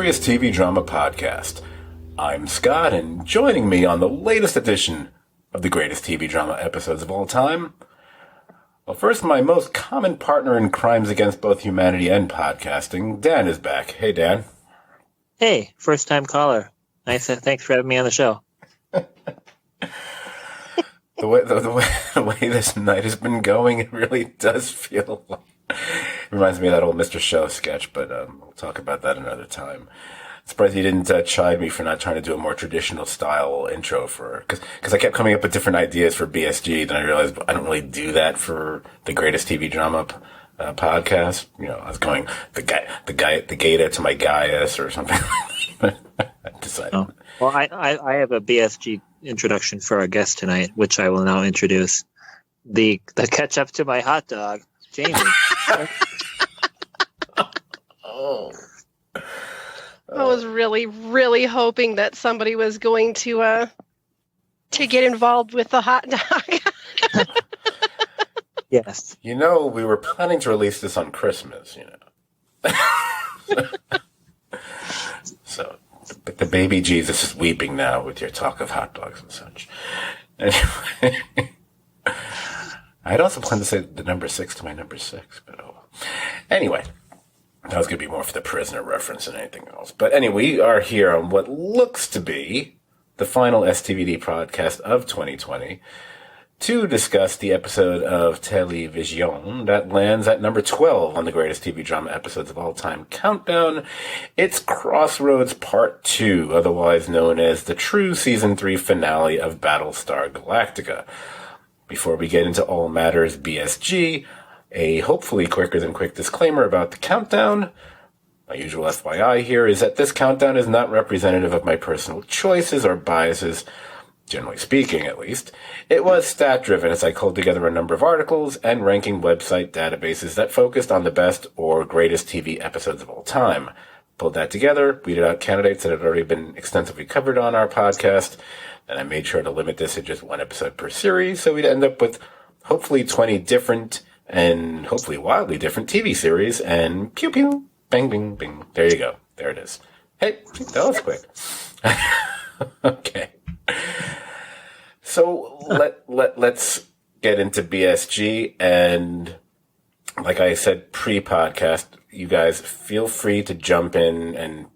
Greatest TV Drama Podcast. I'm Scott, and joining me on the latest edition of the Greatest TV Drama episodes of all time, well, first, my most common partner in crimes against both humanity and podcasting, Dan, is back. Hey, Dan. Hey, first-time caller. Nice. Thanks for having me on the show. The way this night has been going, it really does feel like... It reminds me of that old Mr. Show sketch, but we'll talk about that another time. Surprised you didn't chide me for not trying to do a more traditional style intro for... Because I kept coming up with different ideas for BSG, then I realized I don't really do that for the Greatest TV Drama podcast. You know, I was going the Gata to my Gaius or something. I decided. Oh. Well, I have a BSG introduction for our guest tonight, which I will now introduce. The ketchup to my hot dog, Jamie. Oh. I was really, really hoping that somebody was going to get involved with the hot dog. Yes. You know, we were planning to release this on Christmas, you know. So, the baby Jesus is weeping now with your talk of hot dogs and such. Anyway, I'd also planned to say the number 6 to my number 6, but oh well. Anyway, that was going to be more for the prisoner reference than anything else. But anyway, we are here on what looks to be the final STVD podcast of 2020 to discuss the episode of Television that lands at number 12 on the Greatest TV Drama Episodes of All Time countdown. It's Crossroads Part 2, otherwise known as the true Season 3 finale of Battlestar Galactica. Before we get into all matters BSG, a hopefully quicker than quick disclaimer about the countdown. My usual FYI here is that this countdown is not representative of my personal choices or biases, generally speaking at least. It was stat-driven as I culled together a number of articles and ranking website databases that focused on the best or greatest TV episodes of all time. Pulled that together, weeded out candidates that had already been extensively covered on our podcast, and I made sure to limit this to just one episode per series, so we'd end up with hopefully 20 different and hopefully wildly different TV series, and pew pew, bang, bing, bing. There you go. There it is. Hey, that was quick. Okay. So let's get into BSG, and like I said pre-podcast, you guys feel free to jump in, and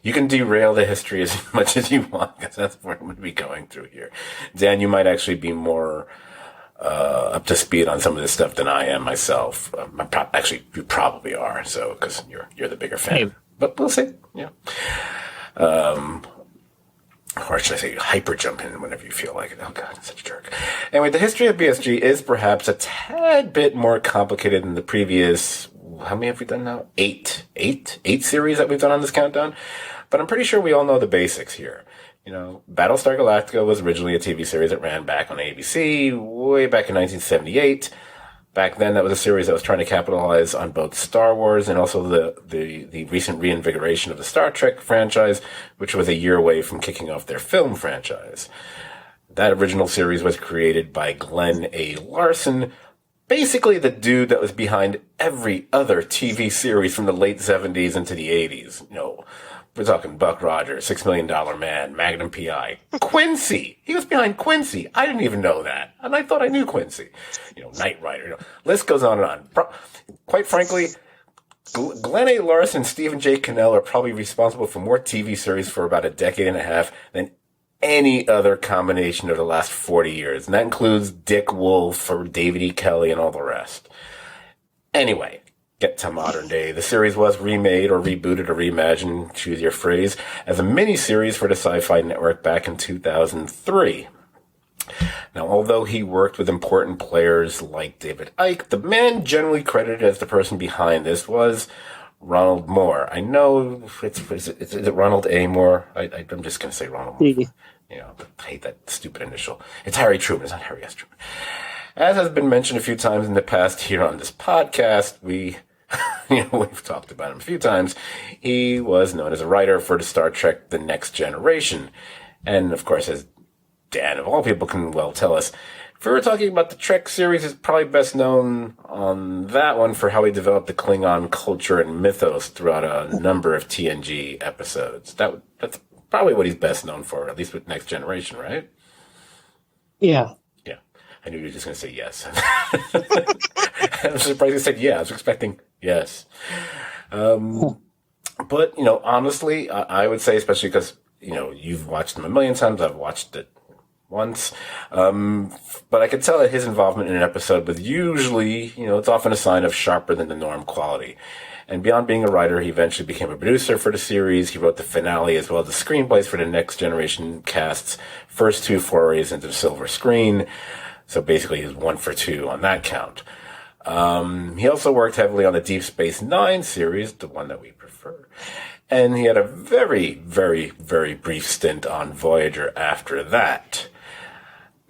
you can derail the history as much as you want, because that's what I'm going to be going through here. Dan, you might actually be more up to speed on some of this stuff than I am myself. Actually, you probably are, so because you're the bigger fan. Hey. But we'll see. Yeah. Or should I say hyper jump in whenever you feel like it. Oh, God, I'm such a jerk. Anyway, the history of BSG is perhaps a tad bit more complicated than the previous, how many have we done now? Eight series that we've done on this countdown. But I'm pretty sure we all know the basics here. You know, Battlestar Galactica was originally a TV series that ran back on ABC way back in 1978. Back then, that was a series that was trying to capitalize on both Star Wars and also the recent reinvigoration of the Star Trek franchise, which was a year away from kicking off their film franchise. That original series was created by Glenn A. Larson, basically the dude that was behind every other TV series from the late 70s into the 80s. You know, we're talking Buck Rogers, $6 Million Man, Magnum P.I. Quincy! He was behind Quincy. I didn't even know that. And I thought I knew Quincy. You know, Knight Rider. You know, list goes on and on. Quite frankly, Glenn A. Larson and Stephen J. Cannell are probably responsible for more TV series for about a decade and a half than any other combination of the last 40 years. And that includes Dick Wolf or David E. Kelly and all the rest. Anyway, get to modern day. The series was remade or rebooted or reimagined, choose your phrase, as a mini-series for the Sci-Fi Network back in 2003. Now, although he worked with important players like David Icke, the man generally credited as the person behind this was Ronald Moore. I know, is it Ronald A. Moore? I'm just going to say Ronald Moore. You know, I hate that stupid initial. It's Harry Truman. It's not Harry S. Truman. As has been mentioned a few times in the past here on this podcast, we've talked about him a few times. He was known as a writer for the Star Trek The Next Generation. And, of course, as Dan, of all people, can well tell us. If we were talking about the Trek series, he's probably best known on that one for how he developed the Klingon culture and mythos throughout a number of TNG episodes. That's probably what he's best known for, at least with Next Generation, right? Yeah. Yeah. I knew you were just going to say yes. I'm surprised you said yeah. I was expecting yes. But, honestly, I would say, especially because, you've watched him a million times, I've watched it once. But I could tell that his involvement in an episode was usually, it's often a sign of sharper than the norm quality. And beyond being a writer, he eventually became a producer for the series. He wrote the finale as well as the screenplays for the Next Generation cast's first 2 forays into the silver screen. So basically he's 1 for 2 on that count. He also worked heavily on the Deep Space Nine series, the one that we prefer. And he had a very, very, very brief stint on Voyager after that.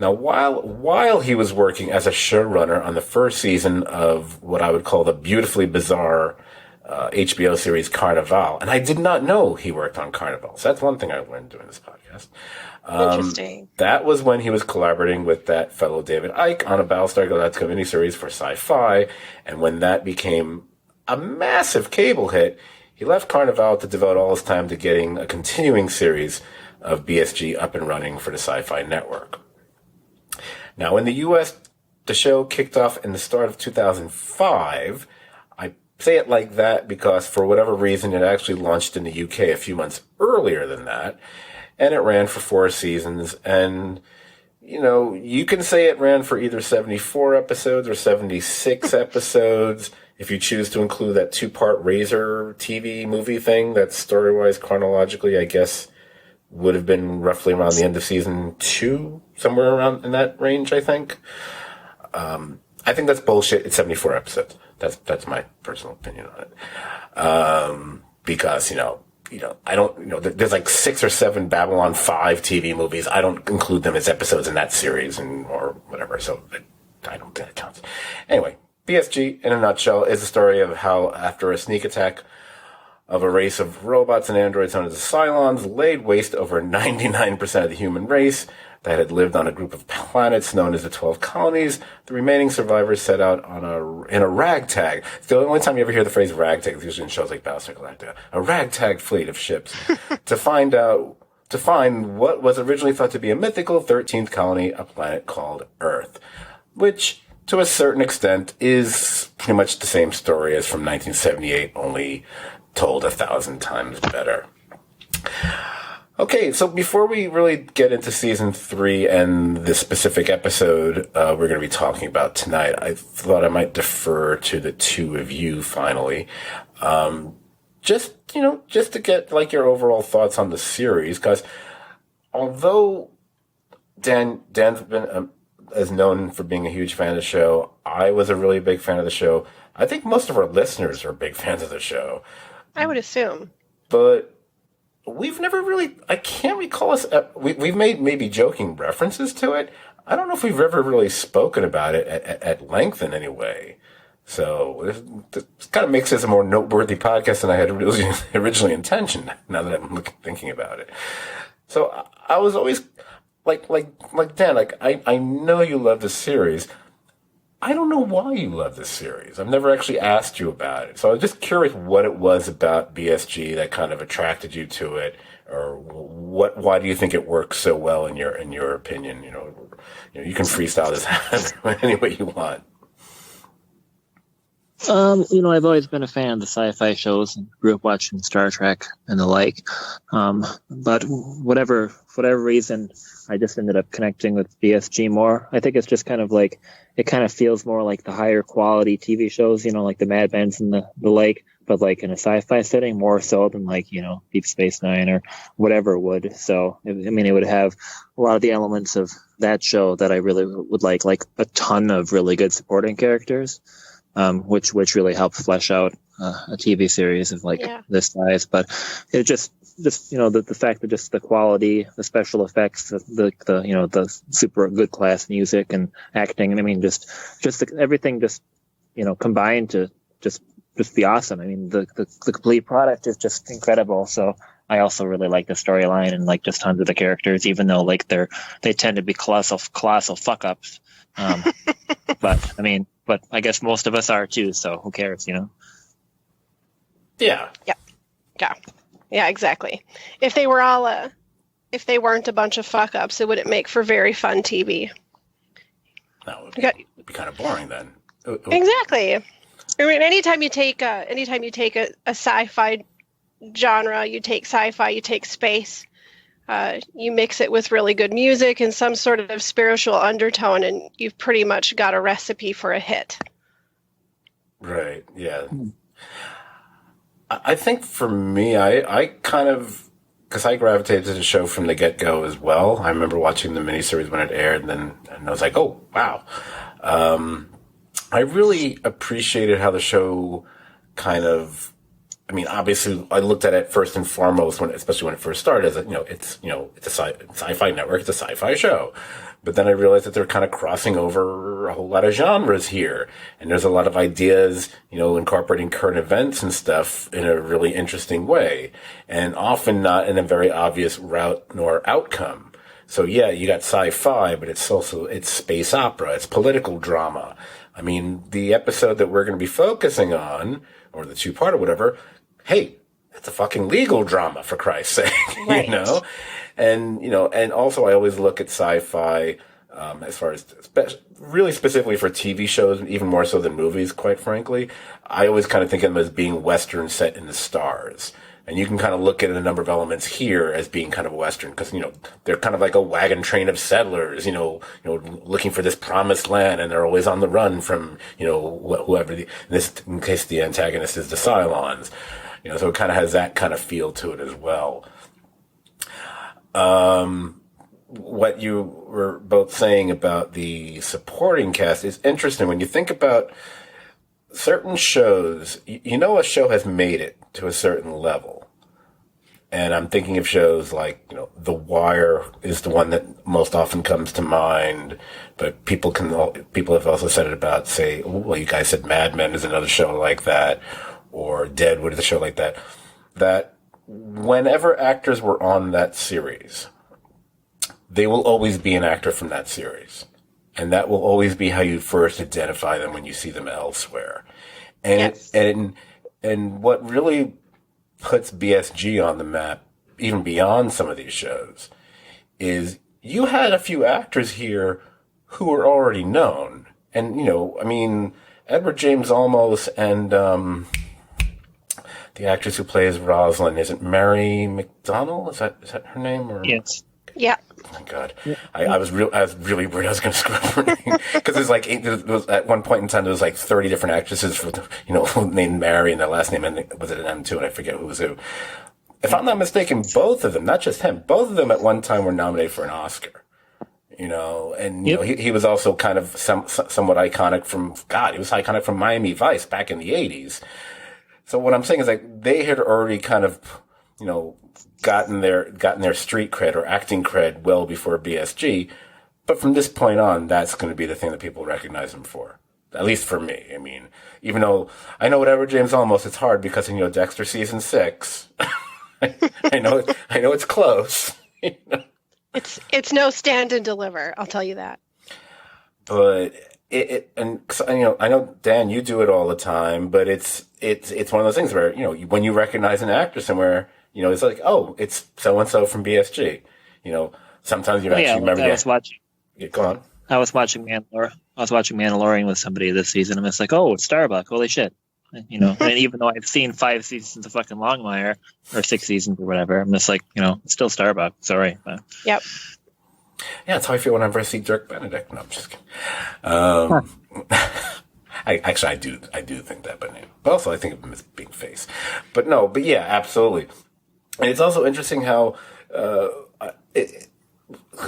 Now, while he was working as a showrunner on the first season of what I would call the beautifully bizarre HBO series Carnival, and I did not know he worked on Carnival. So that's one thing I learned doing this podcast. Interesting. That was when he was collaborating with that fellow David Icke on a Battlestar Galactica miniseries for Sci-Fi, and when that became a massive cable hit, he left Carnival to devote all his time to getting a continuing series of BSG up and running for the Sci-Fi network. Now, in the U.S., the show kicked off in the start of 2005. I say it like that because, for whatever reason, it actually launched in the UK a few months earlier than that, and it ran for 4 seasons. And, you can say it ran for either 74 episodes or 76 episodes, if you choose to include that 2-part Razor TV movie thing, that story-wise, chronologically, I guess, would have been roughly around the end of season 2, somewhere around in that range, I think. I think that's bullshit. It's 74 episodes. That's my personal opinion on it. Because, I don't, there's like 6 or 7 Babylon 5 TV movies. I don't include them as episodes in that series or whatever. So I don't think it counts. Anyway, BSG, in a nutshell, is the story of how, after a sneak attack of a race of robots and androids known as the Cylons laid waste over 99% of the human race that had lived on a group of planets known as the 12 colonies, the remaining survivors set out in a ragtag. It's the only time you ever hear the phrase ragtag. It's usually in shows like Battlestar Galactica. A ragtag fleet of ships to find what was originally thought to be a mythical 13th colony, a planet called Earth, which, to a certain extent, is pretty much the same story as from 1978, only told 1,000 times better. Okay, so before we really get into season 3 and the specific episode we're going to be talking about tonight, I thought I might defer to the two of you finally. Just to get like your overall thoughts on the series, because although Dan's been as known for being a huge fan of the show, I was a really big fan of the show. I think most of our listeners are big fans of the show. I would assume. But we've never really, I can't recall us, we've made maybe joking references to it. I don't know if we've ever really spoken about it at length in any way. So this kind of makes this a more noteworthy podcast than I had originally intentioned, now that I'm thinking about it. So I was always like Dan, I know you love this series. I don't know why you love this series. I've never actually asked you about it. So I was just curious what it was about BSG that kind of attracted you to it, or why do you think it works so well in your opinion? You can freestyle this any way you want. I've always been a fan of the sci-fi shows and grew up watching Star Trek and the like. But for whatever reason, I just ended up connecting with BSG more. I think it's just kind of like, it kind of feels more like the higher quality TV shows, like the Mad Men's and the like, but like in a sci-fi setting more so than like, Deep Space Nine or whatever would. So, it would have a lot of the elements of that show that I really would like a ton of really good supporting characters. Which really helps flesh out a TV series of this size. But it just the fact that just the quality, the special effects, the super good class music and acting, and just everything combined to just be awesome. The complete product is just incredible. So I also really like the storyline and like just tons of the characters, even though like they tend to be colossal fuck ups. But I guess most of us are too. So who cares, you know? Yeah. Yeah, exactly. If they weren't a bunch of fuck ups, it wouldn't make for very fun TV. That would be kind of boring then. Exactly. I mean, anytime you take a sci-fi genre, you take sci-fi, you take space, you mix it with really good music and some sort of spiritual undertone, and you've pretty much got a recipe for a hit. Right. Yeah. I think for me, I kind of, because I gravitated to the show from the get-go as well. I remember watching the miniseries when it aired, and I was like, oh, wow. I really appreciated how the show kind of, I mean, obviously, I looked at it first and foremost, especially when it first started, as it's a sci-fi network, it's a sci-fi show. But then I realized that they're kind of crossing over a whole lot of genres here, and there's a lot of ideas, incorporating current events and stuff in a really interesting way, and often not in a very obvious route nor outcome. So yeah, you got sci-fi, but it's space opera, it's political drama. I mean, the episode that we're going to be focusing on, or the two-part or whatever, hey, it's a fucking legal drama, for Christ's sake, right. And also I always look at sci-fi, as far as really specifically for TV shows, even more so than movies, quite frankly. I always kind of think of them as being Western set in the stars. And you can kind of look at a number of elements here as being kind of Western, because, they're kind of like a wagon train of settlers, looking for this promised land, and they're always on the run from, whoever in case the antagonist is the Cylons. So it kind of has that kind of feel to it as well. What you were both saying about the supporting cast is interesting. When you think about certain shows, a show has made it to a certain level. And I'm thinking of shows like, The Wire is the one that most often comes to mind. But people have also said it about, say, well, you guys said Mad Men is another show like that, or Deadwood is a show like that. That whenever actors were on that series, they will always be an actor from that series. And that will always be how you first identify them when you see them elsewhere. And yes. And what really puts BSG on the map, even beyond some of these shows, is you had a few actors here who were already known. And, Edward James Olmos and the actress who plays Rosalind, is it Mary McDonnell? Is that her name? Or? Yes. Yeah. Oh my God, yeah. I was really worried I was going to screw up her name, because there was at one point in time there was like 30 different actresses for named Mary, and their last name was it an M too, and I forget who was who. If I'm not mistaken, both of them, not just him, both of them at one time were nominated for an Oscar. And he was also kind of somewhat iconic he was iconic from Miami Vice back in the 80s. So what I'm saying is they had already kind of gotten their street cred or acting cred well before BSG, but from this point on, that's going to be the thing that people recognize them for. At least for me. I mean, even though I know whatever James Olmos, it's hard because Dexter season 6. I know it's close. It's no stand and deliver. I'll tell you that. But I know Dan, you do it all the time, but it's one of those things where when you recognize an actor somewhere. It's like, oh, it's so-and-so from BSG. Sometimes you actually remember that. Yeah, go on. I was watching Mandalorian with somebody this season, and it's like, oh, it's Starbuck. Holy shit. And even though I've seen 5 seasons of fucking Longmire, or 6 seasons or whatever, I'm just like, it's still Starbuck. Sorry. But. Yep. Yeah, that's how I feel whenever I see Dirk Benedict. No, I'm just kidding. I do think that, but also I think of him as being face. But yeah, absolutely. And it's also interesting how, because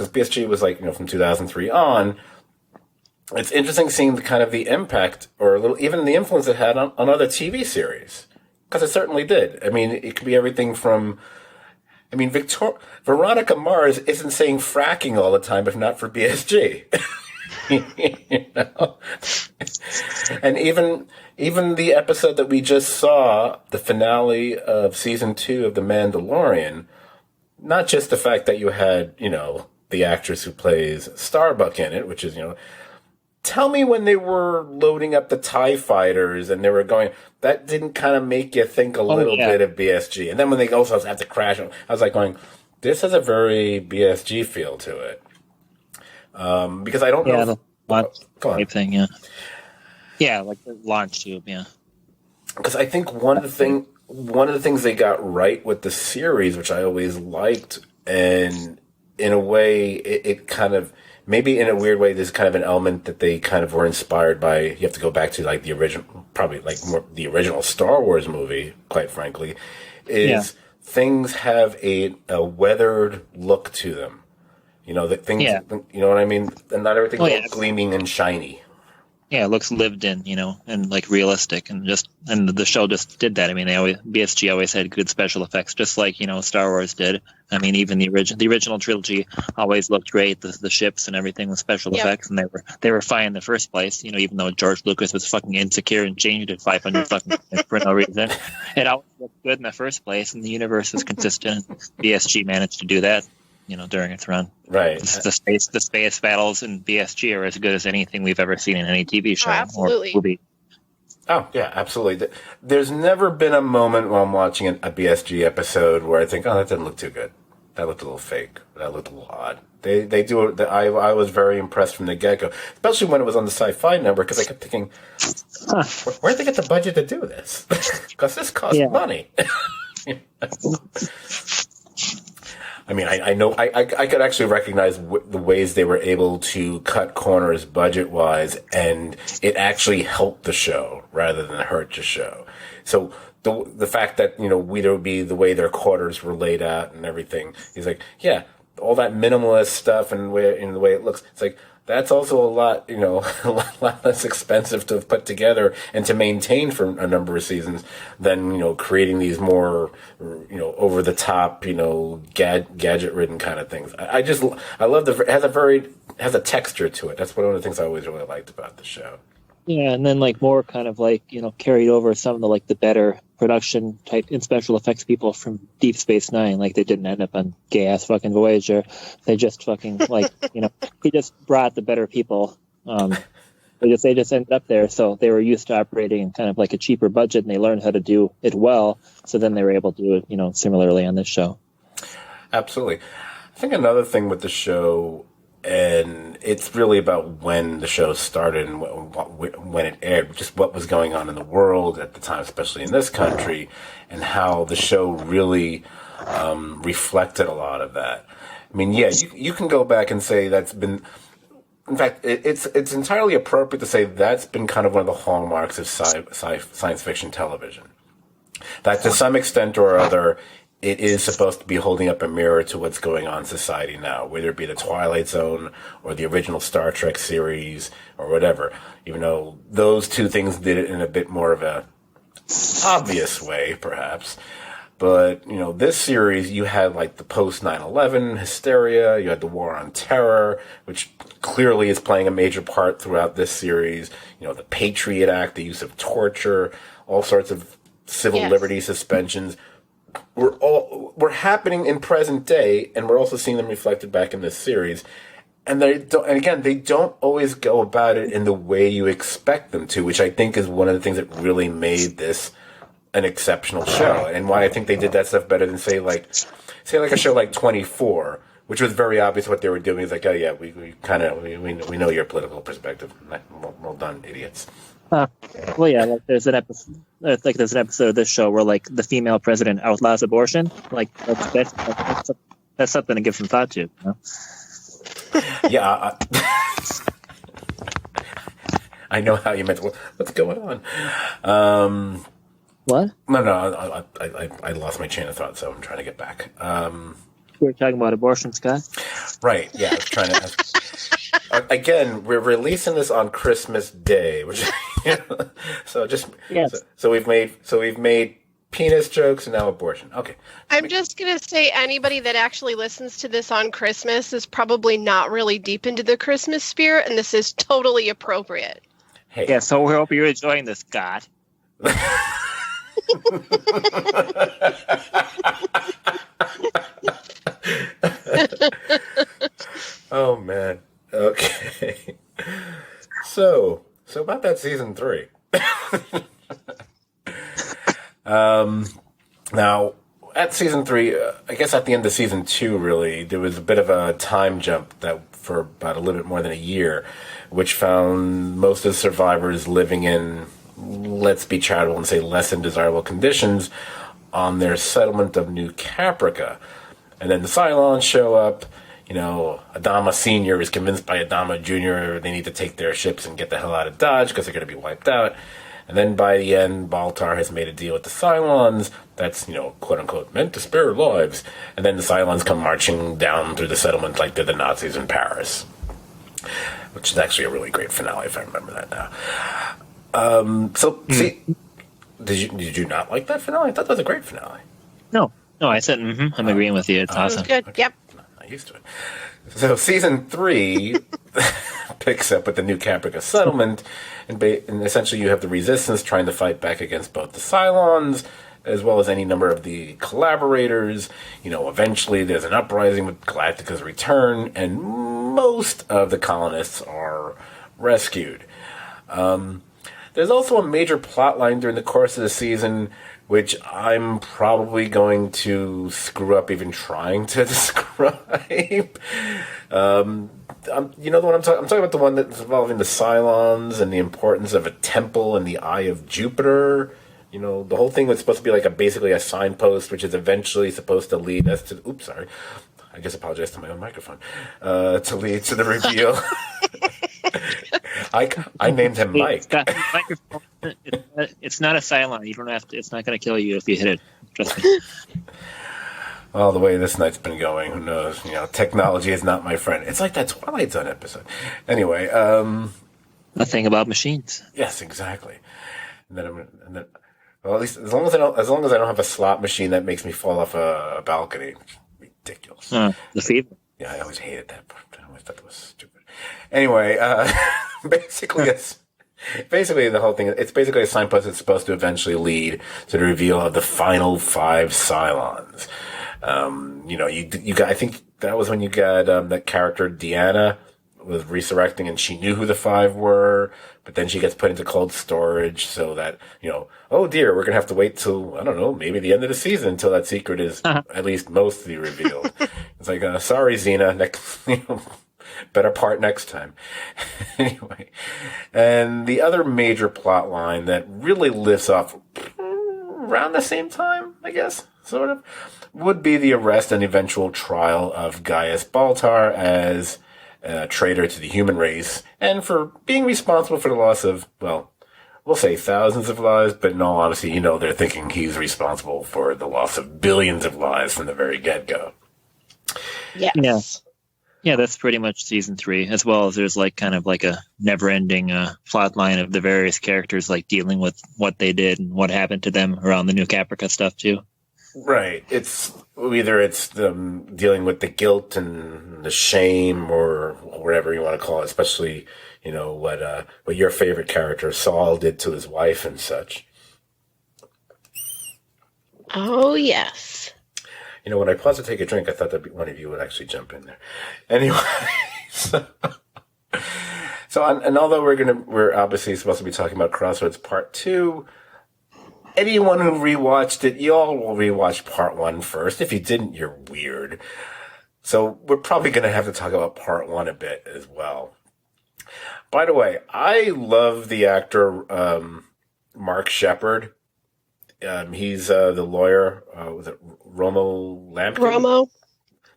BSG was from 2003 on, it's interesting seeing the impact or even the influence it had on other TV series. Because it certainly did. I mean, it could be everything from, Veronica Mars isn't saying fracking all the time if not for BSG. You know? And even the episode that we just saw, the finale of season 2 of The Mandalorian, not just the fact that you had, the actress who plays Starbuck in it, which is, tell me when they were loading up the TIE fighters and they were going, that didn't kind of make you think a little bit of BSG. And then when they also have to crash, I was like going, this has a very BSG feel to it. Because I don't know. The launch type thing, yeah. Yeah, like the launch tube, yeah. Because I think one of the things they got right with the series, which I always liked, and in a way, it kind of, maybe in a weird way, there's kind of an element that they kind of were inspired by. You have to go back to like the original, probably like more the original Star Wars movie, quite frankly, is things have a weathered look to them. The things, you know what I mean? And not everything's all gleaming and shiny. Yeah, it looks lived in, and like realistic, and the show just did that. I mean, BSG always had good special effects, just like Star Wars did. I mean, even the original trilogy always looked great. The ships and everything with special effects, and they were fine in the first place. Even though George Lucas was fucking insecure and changed it 500 fucking times for no reason, it always looked good in the first place, and the universe was consistent. BSG managed to do that. During its run. Right. The space battles in BSG are as good as anything we've ever seen in any TV show or movie. Oh, yeah, absolutely. There's never been a moment while I'm watching a BSG episode where I think, oh, that didn't look too good. That looked a little fake. That looked a little odd. They do it. I was very impressed from the get-go, especially when it was on the Sci-Fi network, because I kept thinking, where did they get the budget to do this? Because this costs money. I mean, I know I could actually recognize the ways they were able to cut corners budget-wise, and it actually helped the show rather than hurt the show. So the fact that, Weeder would be the way their quarters were laid out and everything, he's like, yeah, all that minimalist stuff and the way it looks, it's like, that's also a lot, a lot less expensive to put together and to maintain for a number of seasons than, creating these more, over the top, gadget ridden kind of things. I love it has a texture to it. That's one of the things I always really liked about the show. Yeah, and then more kind of carried over some of the better production type and special effects people from Deep Space Nine. They didn't end up on gay ass fucking Voyager. They just fucking he just brought the better people. They just ended up there, so they were used to operating in kind of a cheaper budget, and they learned how to do it well. So then they were able to do it, similarly on this show. Absolutely. I think another thing with the show, and it's really about when the show started and when it aired, just what was going on in the world at the time, especially in this country, and how the show really reflected a lot of that. I mean, yeah, you can go back and say that's been, in fact, it's entirely appropriate to say that's been kind of one of the hallmarks of science fiction television. That to some extent or other, it is supposed to be holding up a mirror to what's going on in society now, whether it be the Twilight Zone or the original Star Trek series or whatever. Even though those two things did it in a bit more of a obvious way, perhaps. But, this series, you had the post 9/11 hysteria, you had the war on terror, which clearly is playing a major part throughout this series. The Patriot Act, the use of torture, all sorts of civil liberty suspensions. We're happening in present day, and we're also seeing them reflected back in this series. And they don't always go about it in the way you expect them to, which I think is one of the things that really made this an exceptional show, and why I think they did that stuff better than say a show like 24, which was very obvious what they were doing. It's like, oh yeah, we know your political perspective. Well done, idiots. Well, yeah, there's an episode of this show where the female president outlaws abortion. That's something to give some thought to. Yeah, I know how you meant. What's going on? What? No, I lost my chain of thought, so I'm trying to get back. We were talking about abortion, Scott. Right. Yeah, I was trying to. Again, we're releasing this on Christmas Day, which so we've made penis jokes, and now abortion. Okay. I'm just going to say anybody that actually listens to this on Christmas is probably not really deep into the Christmas spirit, and this is totally appropriate. Hey. Yeah, so we hope you're enjoying this, Scott. Oh, man. Okay. So about that season 3. Now, at season 3, I guess at the end of season 2, really, there was a bit of a time jump that for about a little bit more than a year, which found most of the survivors living in, let's be charitable and say, less than desirable conditions on their settlement of New Caprica. And then the Cylons show up. You know, Adama Sr. is convinced by Adama Jr. they need to take their ships and get the hell out of Dodge because they're going to be wiped out. And then by the end, Baltar has made a deal with the Cylons that's, you know, quote-unquote, meant to spare lives. And then the Cylons come marching down through the settlement like they're the Nazis in Paris. Which is actually a really great finale, if I remember that now. See, did you not like that finale? I thought that was a great finale. No, I said, I'm agreeing with you. It's awesome. It was good. Okay. Yep. Not used to it. So season 3 picks up with the New Caprica settlement, and essentially you have the Resistance trying to fight back against both the Cylons as well as any number of the collaborators. You know, eventually there's an uprising with Galactica's return, and most of the colonists are rescued. There's also a major plot line during the course of the season, which I'm probably going to screw up even trying to describe. You know the one I'm talking about, the one that's involving the Cylons and the importance of a temple in the Eye of Jupiter. You know, the whole thing was supposed to be like basically a signpost, which is eventually supposed to lead us to... Oops, sorry. I guess I apologize to my own microphone. To lead to the reveal. I named him Mike. It's not a Cylon. You don't have to. It's not going to kill you if you hit it. Trust me. Well, the way this night's been going, who knows? You know, technology is not my friend. It's like that Twilight Zone episode. Anyway, Nothing about machines. yes, exactly. And then, well, at least as long as I don't have a slot machine that makes me fall off a balcony. Ridiculous. The fever. Yeah, I always hated that. I always thought that was stupid. Anyway, basically the whole thing, it's basically a signpost that's supposed to eventually lead to the reveal of the final 5 Cylons. You know, you got, I think that was when you got that character Deanna was resurrecting, and she knew who the 5 were, but then she gets put into cold storage so that, you know, oh dear, we're going to have to wait till, I don't know, maybe the end of the season until that secret is at least mostly revealed. It's like, sorry, Xena, next, you know, better part next time. Anyway, and the other major plot line that really lifts off around the same time, I guess, sort of, would be the arrest and eventual trial of Gaius Baltar as a traitor to the human race, and for being responsible for the loss of, well, we'll say thousands of lives, but in all honesty, you know, they're thinking he's responsible for the loss of billions of lives from the very get-go. Yes. Yeah, that's pretty much season 3, as well as there's like kind of like a never-ending plot line of the various characters like dealing with what they did and what happened to them around the New Caprica stuff too. Right. It's them dealing with the guilt and the shame, or whatever you want to call it, especially, you know, what your favorite character Saul did to his wife and such. Oh, yes. You know, when I paused to take a drink, I thought that one of you would actually jump in there. Anyway, and although we're obviously supposed to be talking about Crossroads Part 2, anyone who rewatched it, y'all will rewatch Part 1 first. If you didn't, you're weird. So we're probably going to have to talk about Part 1 a bit as well. By the way, I love the actor Mark Shepard. He's the lawyer. Was it Romo Lampkin? Romo.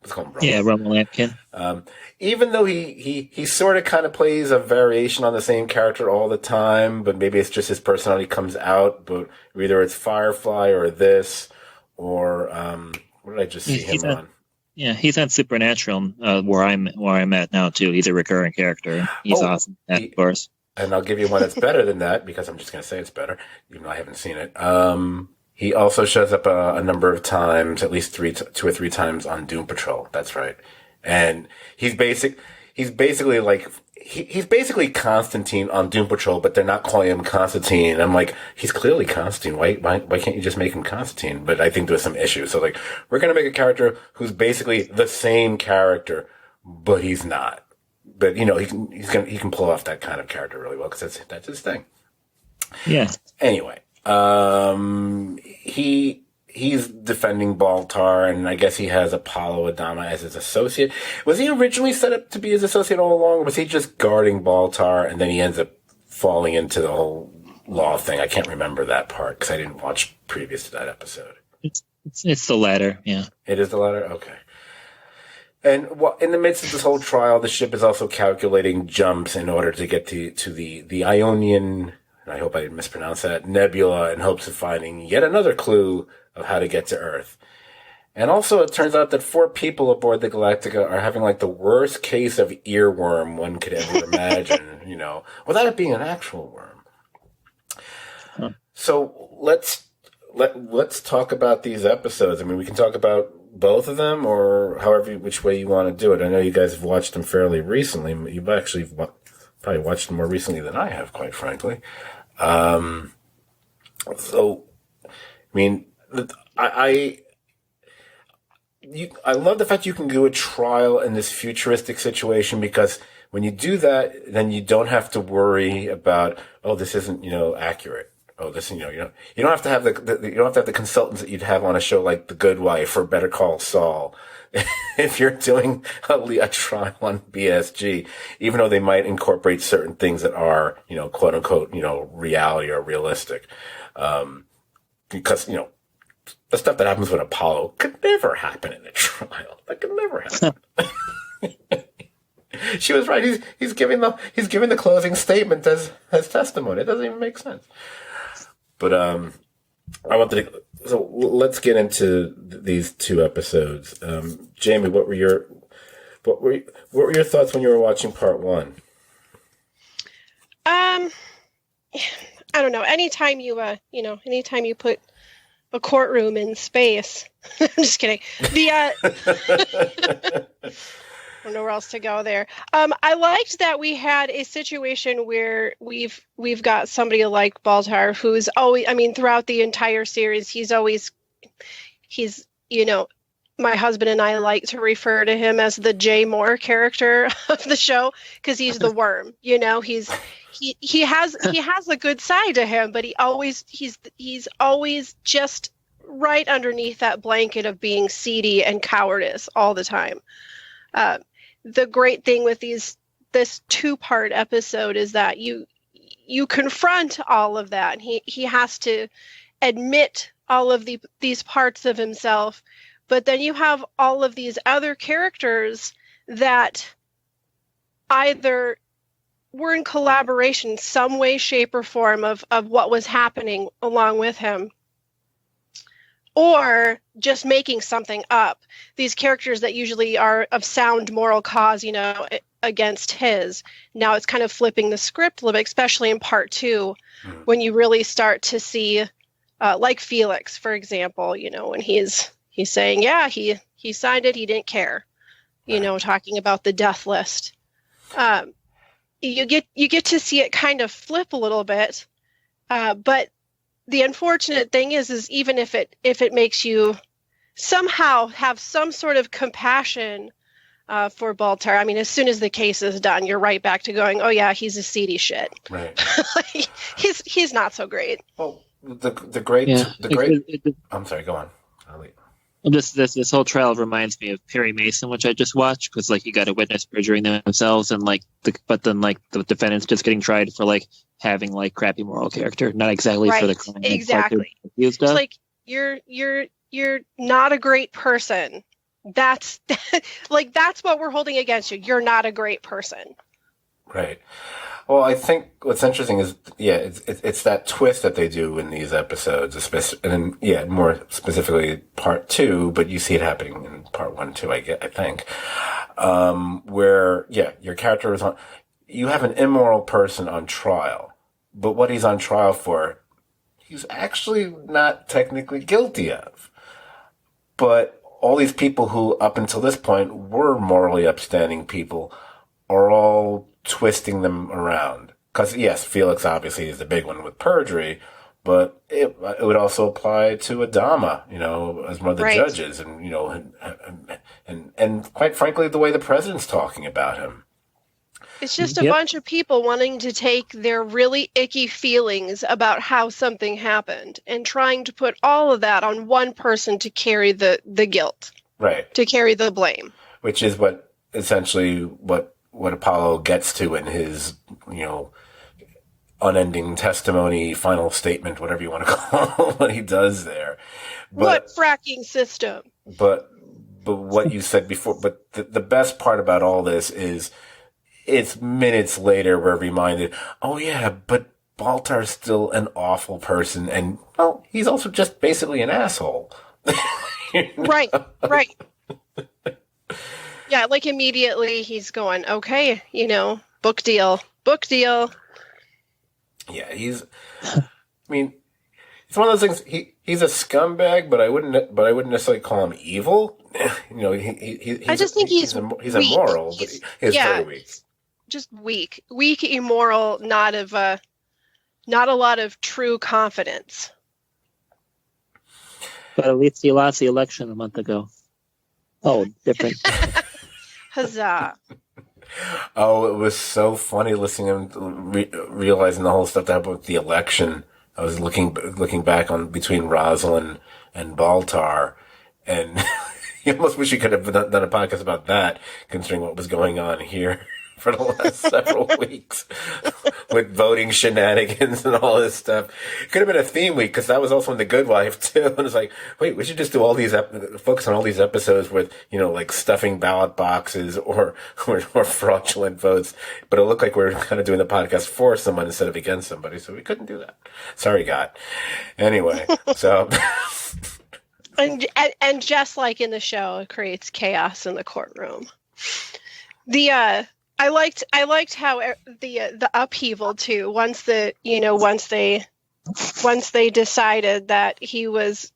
Let's call him Romo. Yeah, Romo Lampkin. Even though he sort of kind of plays a variation on the same character all the time, but maybe it's just his personality comes out. But either it's Firefly or this, or what did I just see him on? Yeah, he's on Supernatural, where I'm at now too. He's a recurring character. He's awesome, of course. And I'll give you one that's better than that, because I'm just going to say it's better, even though I haven't seen it. He also shows up a number of times, at least 2 or 3 times on Doom Patrol. That's right. And he's basically like, he's basically Constantine on Doom Patrol, but they're not calling him Constantine. I'm like, he's clearly Constantine. Why can't you just make him Constantine? But I think there's some issues. So like, we're going to make a character who's basically the same character, but he's not. But you know, he can pull off that kind of character really well because that's his thing. Yeah. Anyway, he's defending Baltar, and I guess he has Apollo Adama as his associate. Was he originally set up to be his associate all along, or was he just guarding Baltar, and then he ends up falling into the whole law thing? I can't remember that part because I didn't watch previous to that episode. It's the latter, yeah. It is the latter? Okay. And in the midst of this whole trial, the ship is also calculating jumps in order to get to the Ionian, and I hope I didn't mispronounce that, nebula, in hopes of finding yet another clue of how to get to Earth. And also, it turns out that 4 people aboard the Galactica are having like the worst case of earworm one could ever imagine, you know, without it being an actual worm. Huh. So let's talk about these episodes. I mean, we can talk about both of them, or which way you want to do it. I know you guys have watched them fairly recently. You've actually probably watched them more recently than I have, quite frankly. So, I mean, I love the fact you can do a trial in this futuristic situation, because when you do that, then you don't have to worry about, oh, this isn't, you know, accurate. Oh, this, you don't have to have you don't have to have the consultants that you'd have on a show like The Good Wife or Better Call Saul. If you're doing a trial on BSG, even though they might incorporate certain things that are, you know, quote unquote, you know, reality or realistic. Because, you know, the stuff that happens with Apollo could never happen in a trial. That could never happen. She was right. He's giving the closing statement as testimony. It doesn't even make sense. But so let's get into these 2 episodes. Jamie, what were your thoughts when you were watching part 1? I don't know. Anytime you put a courtroom in space, I'm just kidding. I don't know where else to go there. I liked that we had a situation where we've got somebody like Baltar who's always, I mean, throughout the entire series, he's you know, my husband and I like to refer to him as the Jay Moore character of the show, because he's the worm. You know, he has a good side to him, but he's always just right underneath that blanket of being seedy and cowardice all the time. The great thing with this 2-part episode is that you confront all of that, and he has to admit all of these parts of himself, but then you have all of these other characters that either were in collaboration some way, shape, or form of what was happening along with him, or just making something up. These characters that usually are of sound moral cause, you know, against his. Now it's kind of flipping the script a little bit, especially in part 2, when you really start to see, like Felix, for example, you know, when he's saying, yeah, he signed it, he didn't care, you know, talking about the death list. You get to see it kind of flip a little bit, but the unfortunate thing is even if it makes you somehow have some sort of compassion for Baltar, I mean, as soon as the case is done, you're right back to going, oh yeah, he's a seedy shit. Right. he's not so great. Well, I'm sorry. Go on. I'll leave. Just this whole trial reminds me of Perry Mason, which I just watched, because like you got a witness perjuring themselves, and but then the defendant's just getting tried for like having like crappy moral character, not exactly right. For the crime. Exactly. It's like you're not a great person. That's that's what we're holding against you. You're not a great person. Right. Well, I think what's interesting is, it's that twist that they do in these episodes, and more specifically part 2, but you see it happening in part 1 too, I think, where, your character is you have an immoral person on trial, but what he's on trial for, he's actually not technically guilty of. But all these people who, up until this point, were morally upstanding people are all twisting them around. Because, yes, Felix obviously is the big one with perjury, but it would also apply to Adama, as one of the judges, and, and quite frankly, the way the president's talking about him. It's just a bunch of people wanting to take their really icky feelings about how something happened and trying to put all of that on one person to carry the guilt. Right. To carry the blame. Which is what Apollo gets to in his, unending testimony, final statement, whatever you want to call it, what he does there. What fracking system? But what you said before, but the best part about all this is it's minutes later we're reminded, oh yeah, but Baltar's still an awful person, and he's also just basically an asshole. Right. Yeah, like immediately he's going, okay, book deal. Yeah, it's one of those things. He's a scumbag, but I wouldn't necessarily call him evil. I just think he's immoral, but he's very weak. Just weak, immoral, not a lot of true confidence. But at least he lost the election a month ago. Oh, different. Huzzah. Oh, it was so funny listening to him, realizing the whole stuff that happened with the election. I was looking back on between Rosalind and Baltar, and you almost wish you could have done a podcast about that, considering what was going on here for the last several weeks with voting shenanigans and all this stuff. It could have been a theme week, because that was also in The Good Wife too. And it's like, wait, we should just do all these focus on all these episodes with like stuffing ballot boxes or fraudulent votes. But it looked like we were kind of doing the podcast for someone instead of against somebody, so we couldn't do that. Sorry, God. Anyway, so. and just like in the show, it creates chaos in the courtroom. I liked how the upheaval too. Once they decided that he was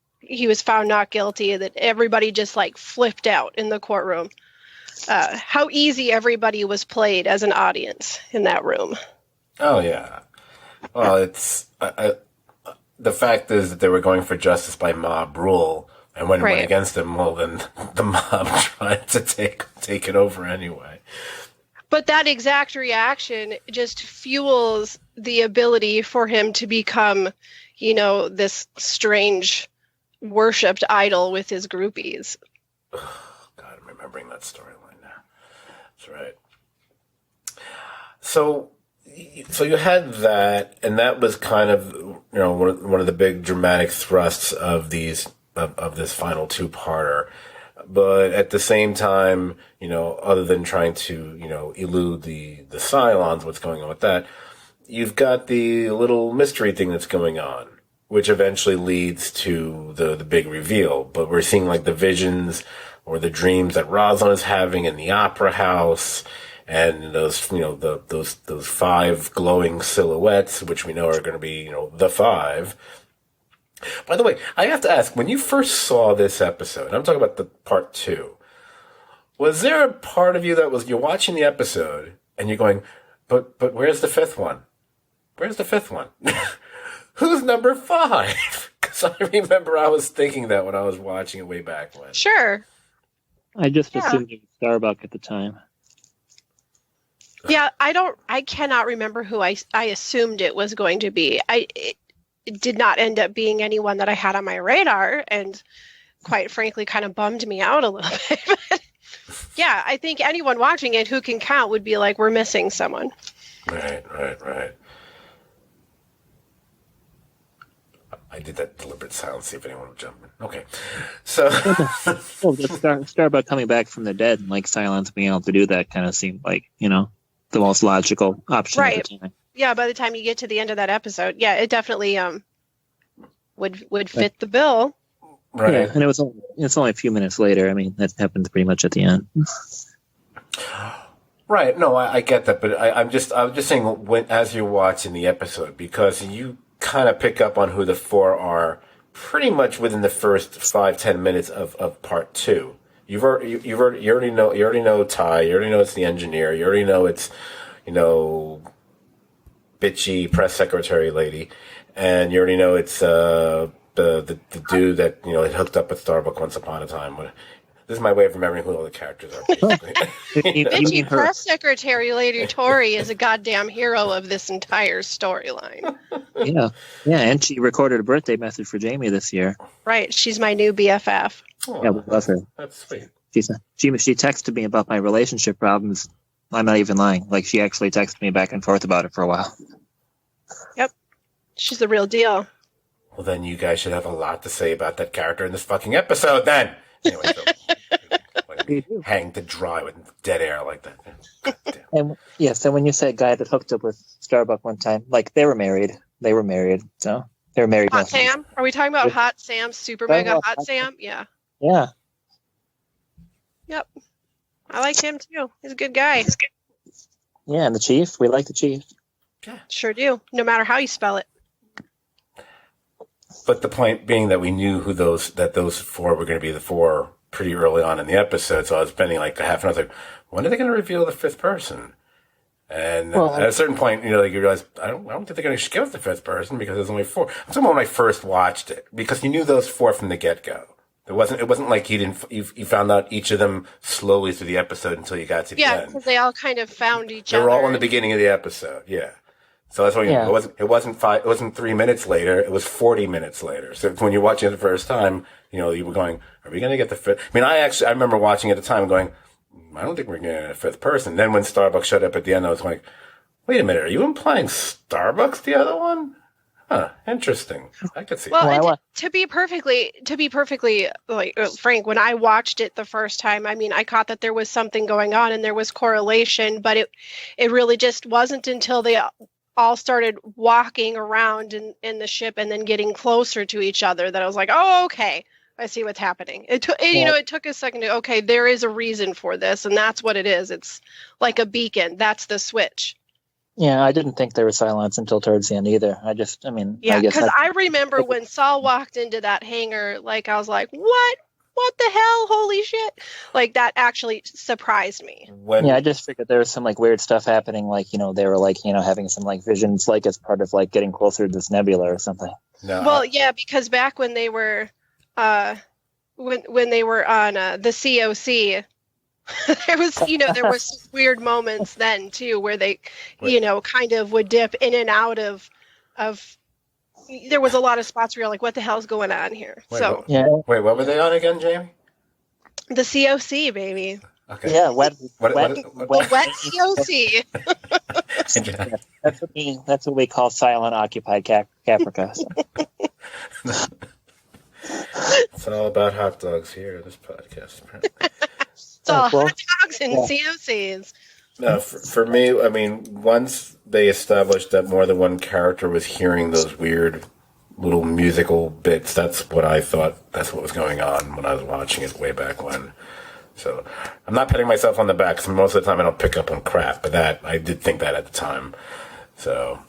found not guilty, that everybody just like flipped out in the courtroom. How easy everybody was played as an audience in that room. Oh yeah. Well, it's the fact is that they were going for justice by mob rule, and when it went against them, well, then the mob tried to take it over anyway. But that exact reaction just fuels the ability for him to become, this strange worshipped idol with his groupies. God, I'm remembering that storyline now. That's right. So you had that, and that was kind of, one of the big dramatic thrusts of this final two-parter. But at the same time, other than trying to, elude the Cylons, what's going on with that, you've got the little mystery thing that's going on, which eventually leads to the big reveal. But we're seeing like the visions or the dreams that Rosalind is having in the opera house, and those, those five glowing silhouettes, which we know are going to be, the five. By the way, I have to ask, when you first saw this episode, I'm talking about the part 2, was there a part of you that you're watching the episode and you're going, but where's the fifth one? Where's the fifth one? Who's number 5? Because I remember I was thinking that when I was watching it way back when. Sure. I just assumed it was Starbuck at the time. Yeah, I cannot remember who I assumed it was going to be. It did not end up being anyone that I had on my radar, and quite frankly kind of bummed me out a little bit. But yeah, I think anyone watching it who can count would be like, we're missing someone. Right. I did that deliberate silence, see if anyone would jump in. Okay. So Starbuck coming back from the dead and like Silence being able to do that kind of seemed like, the most logical option at the time. Yeah, by the time you get to the end of that episode, yeah, it definitely would fit the bill. Right. Yeah, and it's only a few minutes later. I mean, that happens pretty much at the end. Right. No, I get that, but I'm just saying as you're watching the episode, because you kind of pick up on who the four are pretty much within the first 5-10 minutes of part 2. You already know Ty. You already know it's the engineer. You already know it's, bitchy press secretary lady, and you already know it's the dude that had hooked up with Starbuck once upon a time. This is my way of remembering who all the characters are. Basically. Bitchy press secretary Lady Tori is a goddamn hero of this entire storyline. Yeah, and she recorded a birthday message for Jamie this year. Right, she's my new BFF. Oh, Yeah, we love her. That's sweet. She texted me about my relationship problems. I'm not even lying. Like, she actually texted me back and forth about it for a while. Yep, she's the real deal. Well, then you guys should have a lot to say about that character in this fucking episode, then. Anyway, so hang to dry with dead air like that. And so when you say a guy that hooked up with Starbuck one time, like, they were married. So they were married. Hot Sam? Are we talking about Hot Sam? Super Mega Hot Sam? Yeah. Yeah. Yep. I like him too. He's a good guy. Yeah, and the Chief. We like the Chief. Yeah. Sure do. No matter how you spell it. But the point being that we knew those four were going to be the four pretty early on in the episode, so I was spending like a half an hour. I was like, when are they going to reveal the fifth person? And at a certain point, you realize I don't think they're going to give us the fifth person because there's only four. I'm talking about when I first watched it because you knew those four from the get go. It wasn't like you found out each of them slowly through the episode until you got to the end. Yeah, because they all kind of found each other. They were all in the beginning of the episode. Yeah. So that's why it wasn't 3 minutes later. It was 40 minutes later. So when you're watching it the first time, you were going, "Are we going to get the fifth?" I mean, I remember watching at the time going, "I don't think we're going to get a fifth person." Then when Starbucks showed up at the end, I was like, "Wait a minute, are you implying Starbucks the other one?" Huh, interesting. I could see. Well, to be perfectly like frank, when I watched it the first time, I mean, I caught that there was something going on and there was correlation, but it really just wasn't until they all started walking around in the ship and then getting closer to each other that I was like, oh, okay, I see what's happening. It took a second to, okay, there is a reason for this, and that's what it is. It's like a beacon. That's the switch. Yeah, I didn't think there was silence until towards the end either. Yeah, because I remember when Saul walked into that hangar, like, I was like, what? What the hell? Holy shit. Like, that actually surprised me. I just figured there was some, like, weird stuff happening, like, they were, like, having some, like, visions, like, as part of, like, getting closer to this nebula or something. No, well, yeah, because back when they were, when they were on the COC, there was some weird moments then, too, where they, kind of would dip in and out of there was a lot of spots where you're like, what the hell's going on here? Wait, what were they on again, Jamie? The COC, baby. Okay. Yeah, wet COC. That's what we call silent occupied Caprica. It's all about hot dogs here in this podcast. Apparently. It's all hot dogs and COCs. No, for me, I mean, once they established that more than one character was hearing those weird little musical bits, that's what I thought, that's what was going on when I was watching it way back when. So I'm not patting myself on the back, because most of the time I don't pick up on crap, but I did think that at the time. So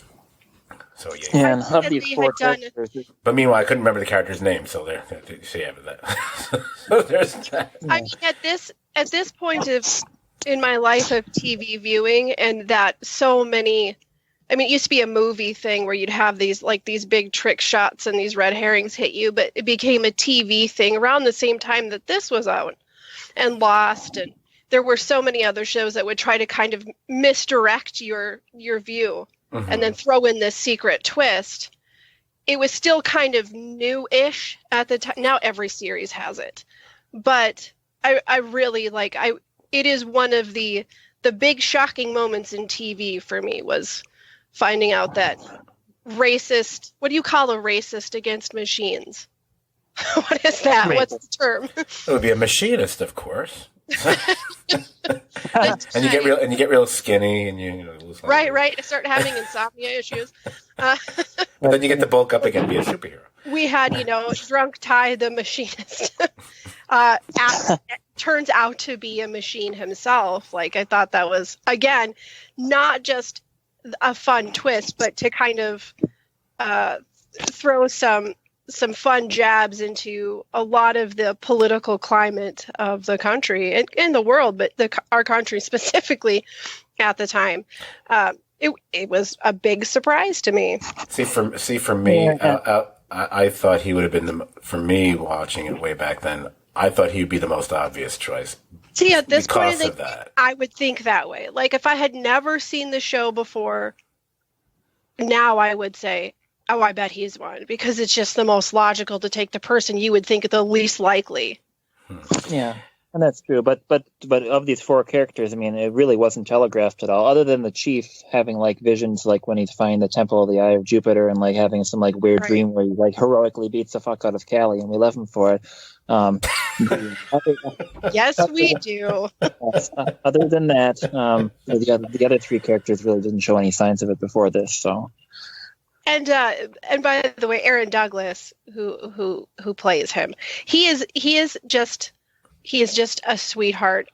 yeah. And of these four characters, but meanwhile, I couldn't remember the character's name, so there. So yeah, that. So there's that. I mean, at this point in my life of TV viewing, and that so many, I mean, it used to be a movie thing where you'd have these big trick shots and these red herrings hit you, but it became a TV thing around the same time that this was out, and Lost, and there were so many other shows that would try to kind of misdirect your view, mm-hmm. and then throw in this secret twist. It was still kind of new-ish at the time. Now every series has it, but I really it is one of the big shocking moments in TV for me was finding out that racist, what do you call a racist against machines? What is that? What's the term? It would be a machinist, of course. and you get real skinny and you lose right. I start having insomnia issues. But then you get to bulk up again and be a superhero. We had, drunk Ty the machinist. Turns out to be a machine himself. Like, I thought that was, again, not just a fun twist, but to kind of throw some fun jabs into a lot of the political climate of the country and in the world, but our country specifically at the time. It was a big surprise to me. See, for me, I thought he would have been for me watching it way back then. I thought he would be the most obvious choice. See, at this point, of that. I would think that way. Like, if I had never seen the show before, now I would say, oh, I bet he's one, because it's just the most logical to take the person you would think the least likely. Yeah, and that's true. But of these four characters, I mean, it really wasn't telegraphed at all, other than the chief having like visions, like when he's finding the Temple of the Eye of Jupiter, and like having some like weird dream where he like heroically beats the fuck out of Callie, and we love him for it. Yes, we do. Other than that, the other three characters really didn't show any signs of it before this. So. And by the way, Aaron Douglas, who plays him, he is just a sweetheart.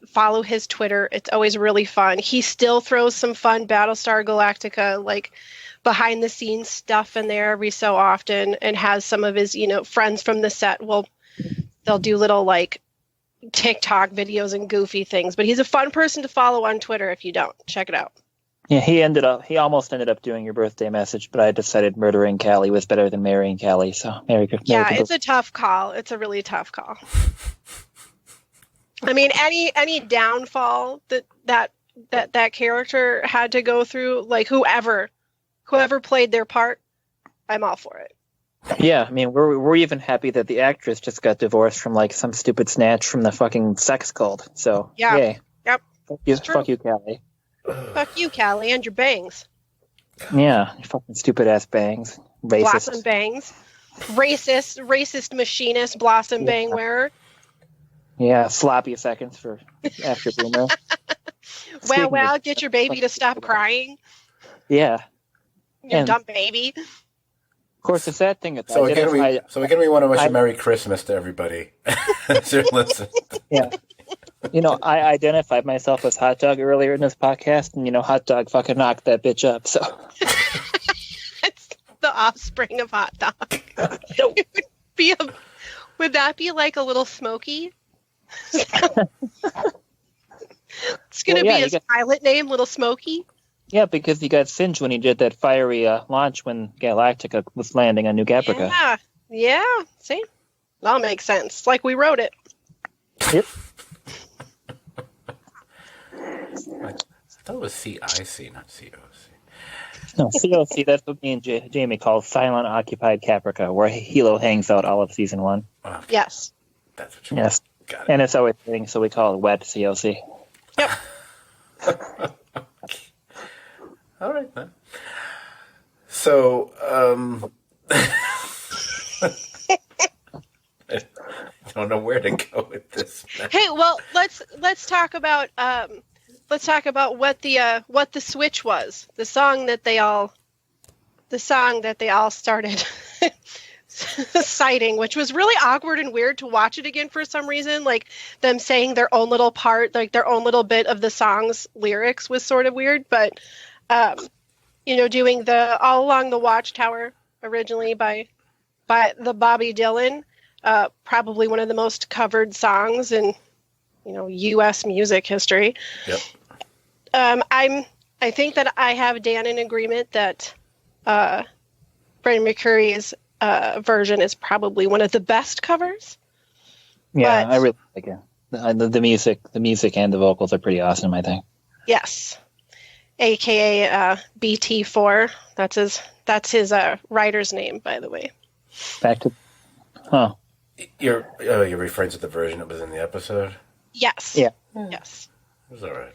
Follow his Twitter; it's always really fun. He still throws some fun Battlestar Galactica like behind the scenes stuff in there every so often, and has some of his friends from the set. They'll do little like TikTok videos and goofy things. But he's a fun person to follow on Twitter. If you don't, check it out. Yeah, he almost ended up doing your birthday message, but I decided murdering Callie was better than marrying Callie, so it's a tough call. It's a really tough call. I mean, any downfall that character had to go through, like whoever played their part, I'm all for it. Yeah, I mean, we're even happy that the actress just got divorced from like some stupid snatch from the fucking sex cult. So yeah, yay. Yep, fuck you, Callie. Fuck you, Callie, and your bangs. Yeah, your fucking stupid ass bangs. Racist. Blossom bangs. Racist machinist, blossom bang wearer. Yeah, sloppy seconds for after Boomer. Well, get your baby to stop crying. Yeah. You dumb baby. Of course, the sad thing is so again, we want to wish a Merry Christmas to everybody. Listen. Yeah. I identified myself as Hot Dog earlier in this podcast, and Hot Dog fucking knocked that bitch up. So it's the offspring of Hot Dog. Would that be like a little Smokey? It's gonna be his pilot name, Little Smokey. Yeah, because he got singed when he did that fiery launch when Galactica was landing on New Caprica. Yeah. See, that makes sense. Like we wrote it. Yep. I thought it was CIC, not COC. No, COC, that's what me and Jamie call Silent Occupied Caprica, where Hilo hangs out all of season 1. Okay. Yes. That's what you Yes. Got it. And it's always raining, so we call it wet COC. Yep. All right, then. So, I don't know where to go with this. Hey, well, let's talk about what the switch was. The song that they all started citing, which was really awkward and weird to watch it again for some reason. Like them saying their own little part, like their own little bit of the song's lyrics was sort of weird. But doing the All Along the Watchtower originally by the Bobby Dylan. Probably one of the most covered songs in, U.S. music history. Yep. I think that I have Dan in agreement that Freddie Mercury's version is probably one of the best covers. Yeah, I really like it. The music and the vocals are pretty awesome, I think. Yes, AKA BT4. That's his writer's name, by the way. Back to, You're referring to the version that was in the episode? Yes. Yeah. Yes. It was all right.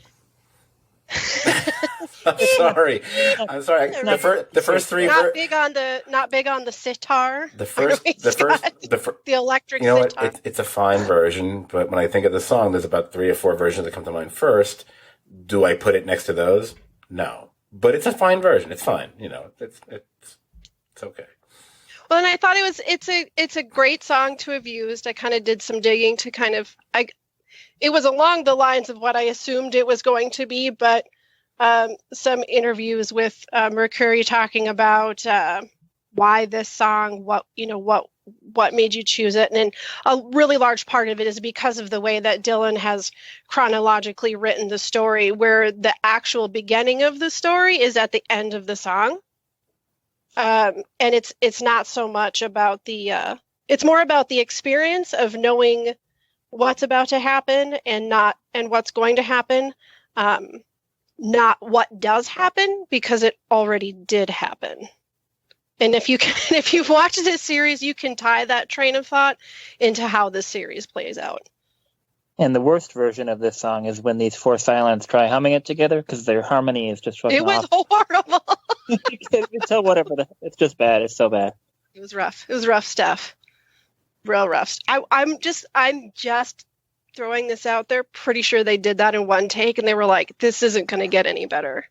I'm sorry. The first three. Not big on the sitar. The electric. You know sitar. what? It's a fine version, but when I think of the song, there's about 3 or 4 versions that come to mind first. Do I put it next to those? No, but it's a fine version. It's fine. It's okay. Well, and I thought it's a great song to have used. I kind of did some digging to it was along the lines of what I assumed it was going to be, but some interviews with Mercury talking about why this song, what made you choose it. And a really large part of it is because of the way that Dylan has chronologically written the story, where the actual beginning of the story is at the end of the song. And it's not so much about it's more about the experience of knowing what's about to happen and what's going to happen. Not what does happen, because it already did happen. And if you've watched this series, you can tie that train of thought into how this series plays out. And the worst version of this song is when these four Cylons try humming it together, because their harmony is just fucking It was off. horrible. You can tell whatever. It's just bad. It's so bad. It was rough. It was rough stuff. Real rough. I'm just throwing this out there. Pretty sure they did that in one take, and they were like, "This isn't going to get any better.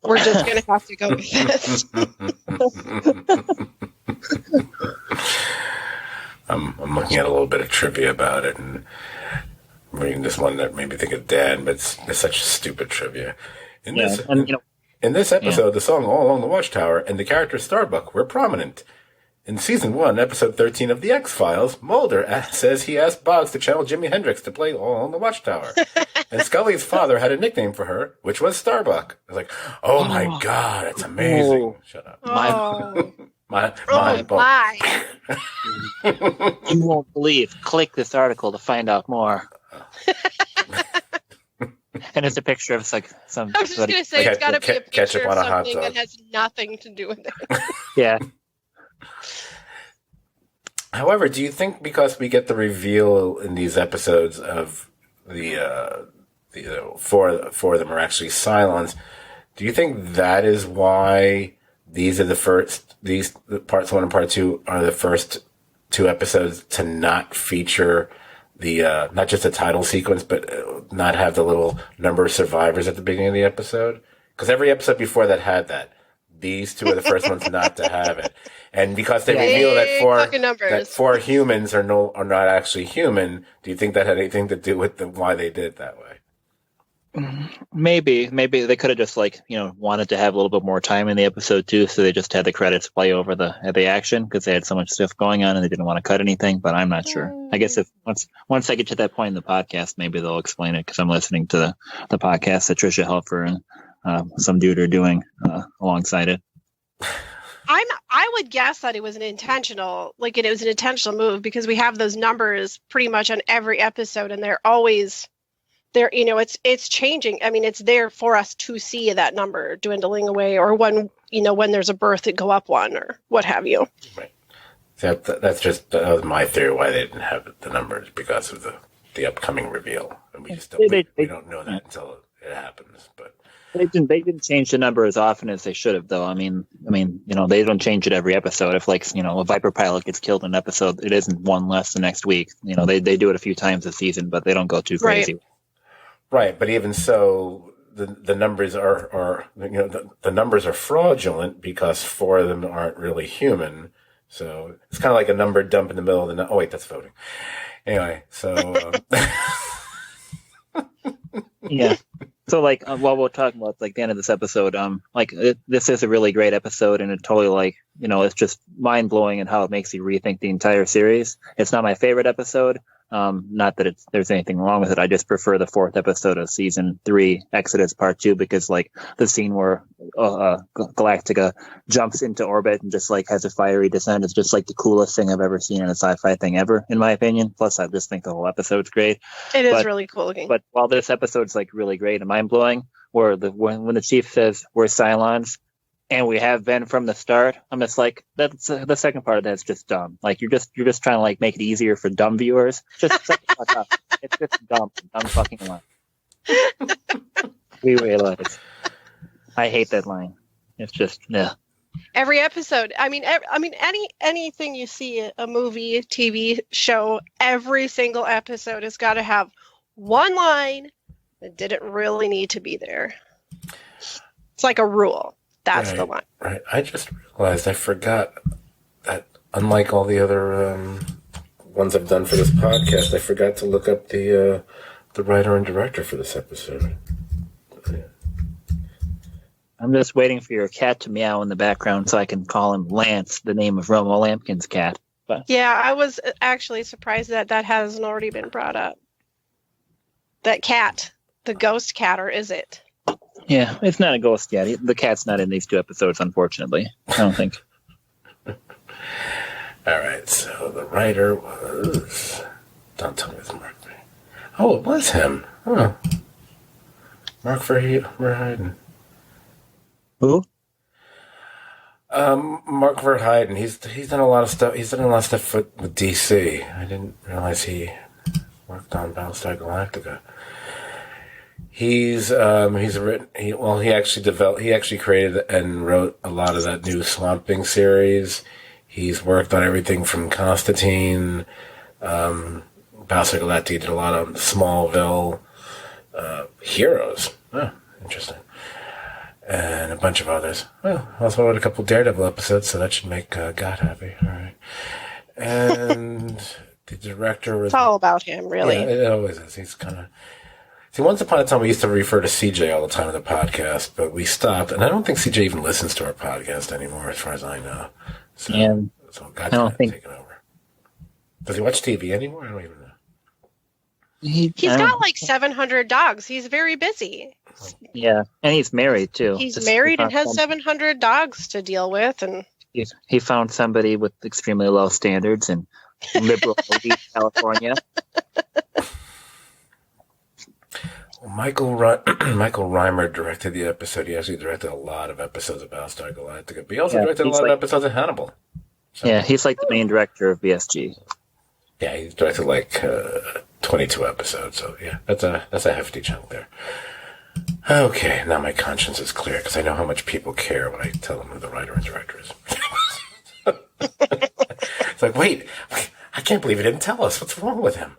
We're just going to have to go with this." I'm looking at a little bit of trivia about it, and I'm reading this one that made me think of Dad, but it's such stupid trivia. In this episode, the song "All Along the Watchtower" and the character Starbuck were prominent. In Season 1, Episode 13 of The X-Files, Mulder says he asked Boggs to channel Jimi Hendrix to play All Along the Watchtower. And Scully's father had a nickname for her, which was Starbuck. I was like, oh my God, it's amazing. Oh. Shut up. Oh. My. You won't believe. Click this article to find out more. And it's a picture of some. I was just going to say, it's got to be a picture ketchup on of a hot something dog. that has nothing to do with it. Yeah. However, do you think because we get the reveal in these episodes of four of them are actually Cylons, do you think that is why these parts 1 and part 2 are the first 2 episodes to not feature the not just the title sequence, but not have the little number of survivors at the beginning of the episode? Because every episode before that had that. These 2 are the first ones not to have it. And because they reveal that 4 humans are not actually human, do you think that had anything to do with why they did it that way? Maybe they could have just wanted to have a little bit more time in the episode too, so they just had the credits play over the action because they had so much stuff going on and they didn't want to cut anything. But I'm not sure. I guess if once I get to that point in the podcast, maybe they'll explain it, because I'm listening to the podcast that Tricia Helfer and some dude are doing alongside it. I would guess that it was an intentional move, because we have those numbers pretty much on every episode, and they're always there. It's changing. I mean, it's there for us to see that number dwindling away, or when there's a birth, it go up 1 or what have you. Right. That's just my theory why they didn't have the numbers, because of the upcoming reveal, and we just don't know that until it happens. But They didn't change the number as often as they should have, though. I mean, they don't change it every episode. If a Viper pilot gets killed in an episode, it isn't one less the next week. They do it a few times a season, but they don't go too crazy. Right. But even so, the numbers are the numbers are fraudulent, because 4 of them aren't really human. So it's kind of like a number dump in the middle of the night. Oh wait, that's voting. Anyway, so yeah. So, while we're talking about, the end of this episode, this is a really great episode, and it totally, it's just mind-blowing in how it makes you rethink the entire series. It's not my favorite episode. Not that there's anything wrong with it. I just prefer the 4th episode of Season 3, Exodus Part 2, because, the scene where Galactica jumps into orbit and just, has a fiery descent is just, the coolest thing I've ever seen in a sci-fi thing ever, in my opinion. Plus, I just think the whole episode's great. It is really cool looking. But while this episode's, really great and mind-blowing, when the chief says, we're Cylons, and we have been from the start, I'm just that's the second part of that's just dumb. You're just trying to make it easier for dumb viewers. Just shut the fuck up. It's just dumb fucking line. We realize. I hate that line. It's just Every episode. I mean, anything you see, a movie, TV show, every single episode has got to have one line that didn't really need to be there. It's like a rule. That's the one. Right. I just realized I forgot that, unlike all the other ones I've done for this podcast, I forgot to look up the writer and director for this episode. I'm just waiting for your cat to meow in the background so I can call him Lance, the name of Romo Lampkin's cat. But Yeah, I was actually surprised that that hasn't already been brought up. That cat, the ghost cat, or is it? yeah, it's not a ghost yet. The cat's not in these 2 episodes, unfortunately. I don't think. All right, so the writer was... Don't tell me it's Mark. Oh, it was him. Oh. Mark Verheiden. Who? Mark Verheiden. He's done a lot of stuff. He's done a lot of stuff with DC. I didn't realize he worked on Battlestar Galactica. He's written. He actually created and wrote a lot of that new Swamp Thing series. He's worked on everything from Constantine. Battlestar Galactica did a lot of Smallville, Heroes. Oh, interesting. And a bunch of others. Well, also wrote a couple Daredevil episodes, so that should make God happy. All right. And the director was... It's all about him, really. Yeah, it always is. He's kind of... See, once upon a time, we used to refer to CJ all the time in the podcast, but we stopped. And I don't think CJ even listens to our podcast anymore, as far as I know. So, And so I don't think... taken over. Does he watch TV anymore? I don't even know. He's got like 700 dogs. He's very busy. Yeah, and he's married, too. He's married and has 700 dogs to deal with. And he found somebody with extremely low standards in liberal California. Well, Michael Reimer directed the episode. He actually directed a lot of episodes of Battlestar Galactica, but he also directed a lot of episodes of Hannibal. So, yeah, he's like the main director of BSG. Yeah, he's directed like 22 episodes. So yeah, that's a hefty chunk there. Okay, now my conscience is clear because I know how much people care when I tell them who the writer and director is. It's like, wait, I can't believe he didn't tell us. What's wrong with him?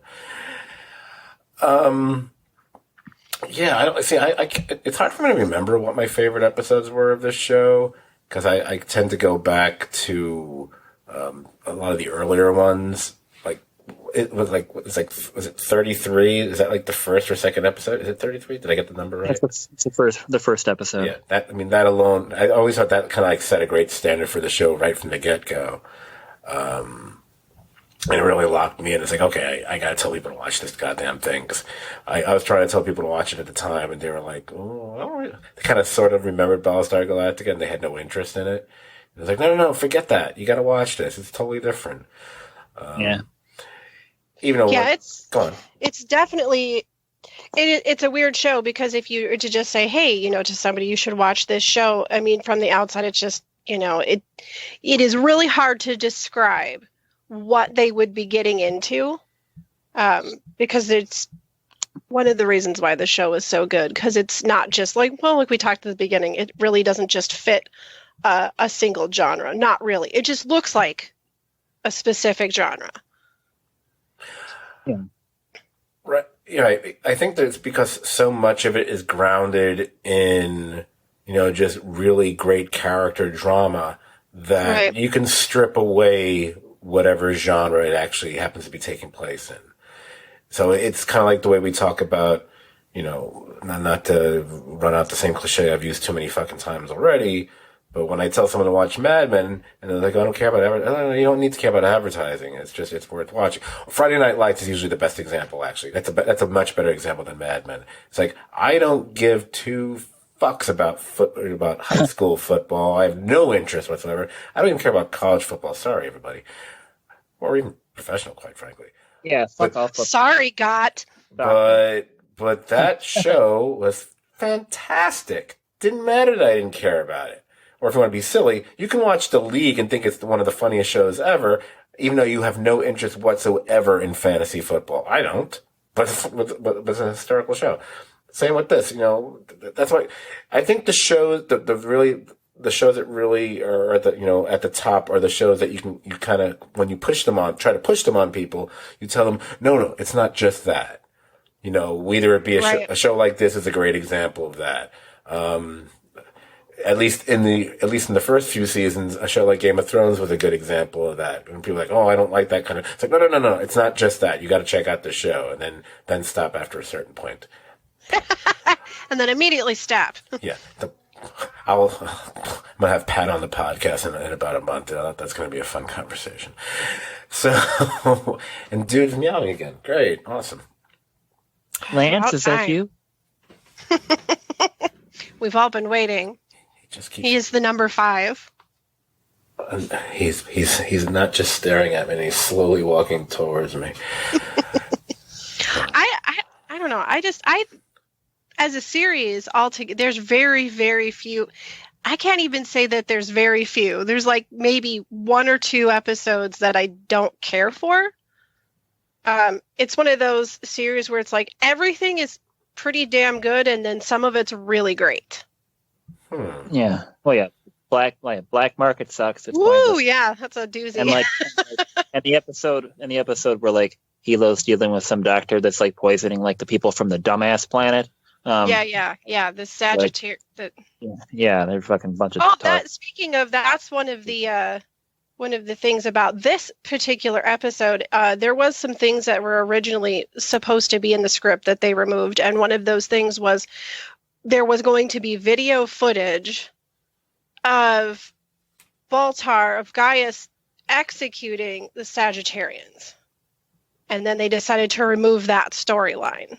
Yeah, I don't see. It's hard for me to remember what my favorite episodes were of this show because I tend to go back to a lot of the earlier ones. Was it 33? Is that like the first or second episode? Is it 33? Did I get the number right? It's the first episode. Yeah, that alone, I always thought that kind of like set a great standard for the show right from the get-go. And it really locked me in. It's like, okay, I gotta tell people to watch this goddamn thing. Cause I was trying to tell people to watch it at the time and they were like, oh, I don't really. They kind of sort of remembered Battlestar Galactica and they had no interest in it. It was like, no, forget that. You gotta watch this. It's totally different. Yeah. Even though, it's definitely, it's a weird show because if you were to just say, hey, to somebody, you should watch this show. I mean, from the outside, it's just, it is really hard to describe what they would be getting into because it's one of the reasons why the show is so good because it's not just like we talked at the beginning, it really doesn't just fit a single genre. Not really. It just looks like a specific genre. Yeah. Right. Yeah. I think that it's because so much of it is grounded in, just really great character drama that you can strip away whatever genre it actually happens to be taking place in. So it's kind of like the way we talk about, not to run out the same cliche I've used too many fucking times already, but when I tell someone to watch Mad Men, and they're like, I don't care about advertising. You don't need to care about advertising. It's worth watching. Friday Night Lights is usually the best example, actually. That's a much better example than Mad Men. It's like, I don't give two fucks about high school football. I have no interest whatsoever. I don't even care about college football. Sorry, everybody. Or even professional, quite frankly. Yeah, fuck off. Sorry, Got. But that show was fantastic. Didn't matter that I didn't care about it. Or if you want to be silly, you can watch The League and think it's one of the funniest shows ever, even though you have no interest whatsoever in fantasy football. I don't, but it's a historical show. Same with this, that's why I think the shows, the shows that really are at the top are the shows that you kind of, when you try to push them on people, you tell them, no, it's not just that. Whether it be a show like this is a great example of that. At least in the first few seasons, a show like Game of Thrones was a good example of that. When people are like, oh, I don't like that kind of, it's like, no, it's not just that. You got to check out the show and then stop after a certain point. And then immediately stop. Yeah. I'm gonna have Pat on the podcast in about a month. That's gonna be a fun conversation. So, and dude's meowing again. Great, awesome. Lance, is that you? We've all been waiting. He is the number 5. He's not just staring at me. He's slowly walking towards me. I don't know. I as a series altogether, there's very, very few. I can't even say that there's very few. There's like maybe 1 or 2 episodes that I don't care for. It's one of those series where it's like everything is pretty damn good, and then some of it's really great. Yeah. Well, yeah. Black Market sucks. It's Woo! pointless. Yeah, that's a doozy. And the episode where like Hilo's dealing with some doctor that's like poisoning like the people from the dumbass planet. Yeah. The Sagittarius. Yeah, they're fucking bunch of. Speaking of, that's one of the things about this particular episode. There was some things that were originally supposed to be in the script that they removed, and one of those things was there was going to be video footage of Baltar, of Gaius, executing the Sagittarians. And then they decided to remove that storyline.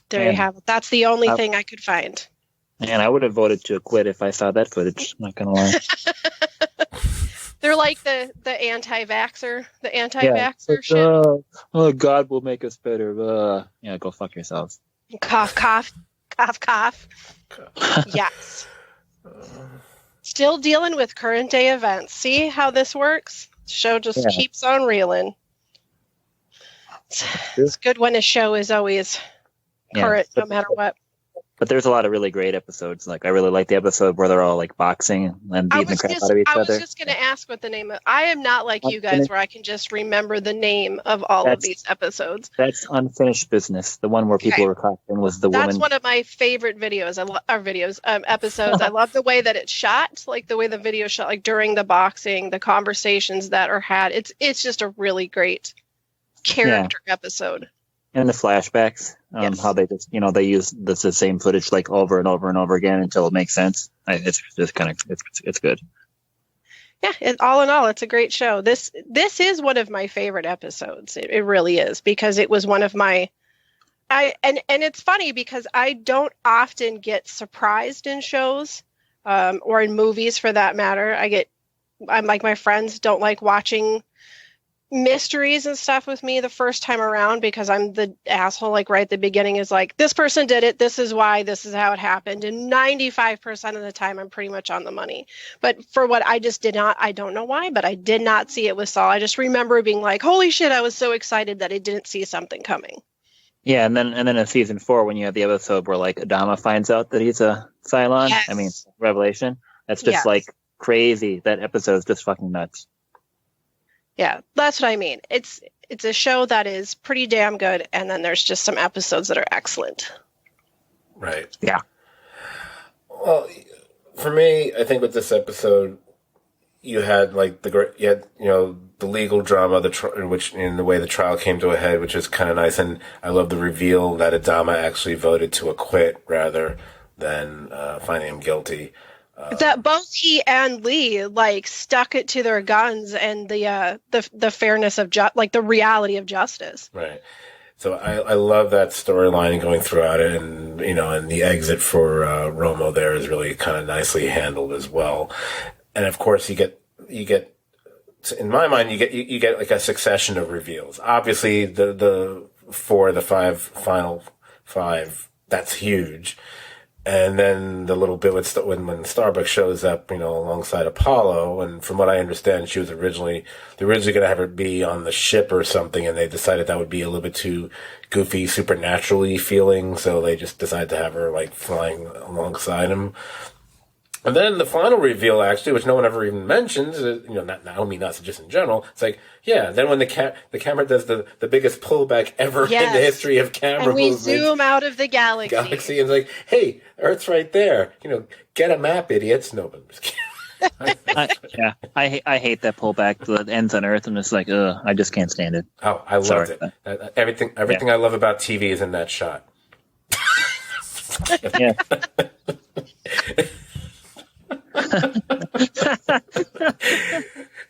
There you have it. That's the only thing I could find. And I would have voted to acquit if I saw that footage. I'm not going to lie. They're like the anti-vaxxer shit. Oh, God will make us better. Yeah, go fuck yourselves. Cough, cough, cough, cough. Yes. Still dealing with current day events. See how this works? Show just keeps on reeling. It's good when a show is always current, no matter what. But there's a lot of really great episodes. Like I really like the episode where they're all like boxing and beating the crap out of each other. I was just going to ask what the name of. I am not like you guys, where I can just remember the name of all of these episodes. That's Unfinished Business. The one where people were caught and was the woman. That's one of my favorite videos. Episodes. I love the way that it's shot, like the way the video shot, like during the boxing, the conversations that are had. It's just a really great character episode. And the flashbacks, how they just, they use the same footage like over and over and over again until it makes sense. It's just kind of, it's good. Yeah, all in all, it's a great show. This is one of my favorite episodes. It really is, because it was one of my, and it's funny because I don't often get surprised in shows, or in movies for that matter. I'm like, my friends don't like watching mysteries and stuff with me the first time around, because I'm the asshole, like right at the beginning is like, this person did it, this is why, this is how it happened, and 95% of the time I'm pretty much on the money. But for what I just did not, I don't know why, but I did not see it with Saul. I just remember being like, holy shit, I was so excited that I didn't see something coming. Yeah, and then in season 4, when you have the episode where like Adama finds out that he's a Cylon, Revelation, that's just like crazy. That episode is just fucking nuts. Yeah, that's what I mean. It's a show that is pretty damn good, and then there's just some episodes that are excellent. Right. Yeah. Well, for me, I think with this episode, you had like the legal drama, which in the way the trial came to a head, which is kind of nice, and I love the reveal that Adama actually voted to acquit rather than finding him guilty. That both he and Lee like stuck it to their guns, and the fairness of like the reality of justice. Right. So I love that storyline going throughout it, and and the exit for Romo there is really kind of nicely handled as well. And of course, you get in my mind you get like a succession of reveals. Obviously, the final five, that's huge. And then the little bit when Starbucks shows up, alongside Apollo, and from what I understand, she was originally going to have her be on the ship or something, and they decided that would be a little bit too goofy, supernaturally feeling, so they just decided to have her like flying alongside him. And then the final reveal, actually, which no one ever even mentions, not just in general. It's like, then when the camera does the biggest pullback ever in the history of camera and we movements, zoom out of the galaxy, and it's like, hey, Earth's right there. Get a map, idiots. No, but I'm just kidding. I hate that pullback that ends on Earth, and it's like, I just can't stand it. Oh, I loved it. Everything I love about TV is in that shot. Yeah.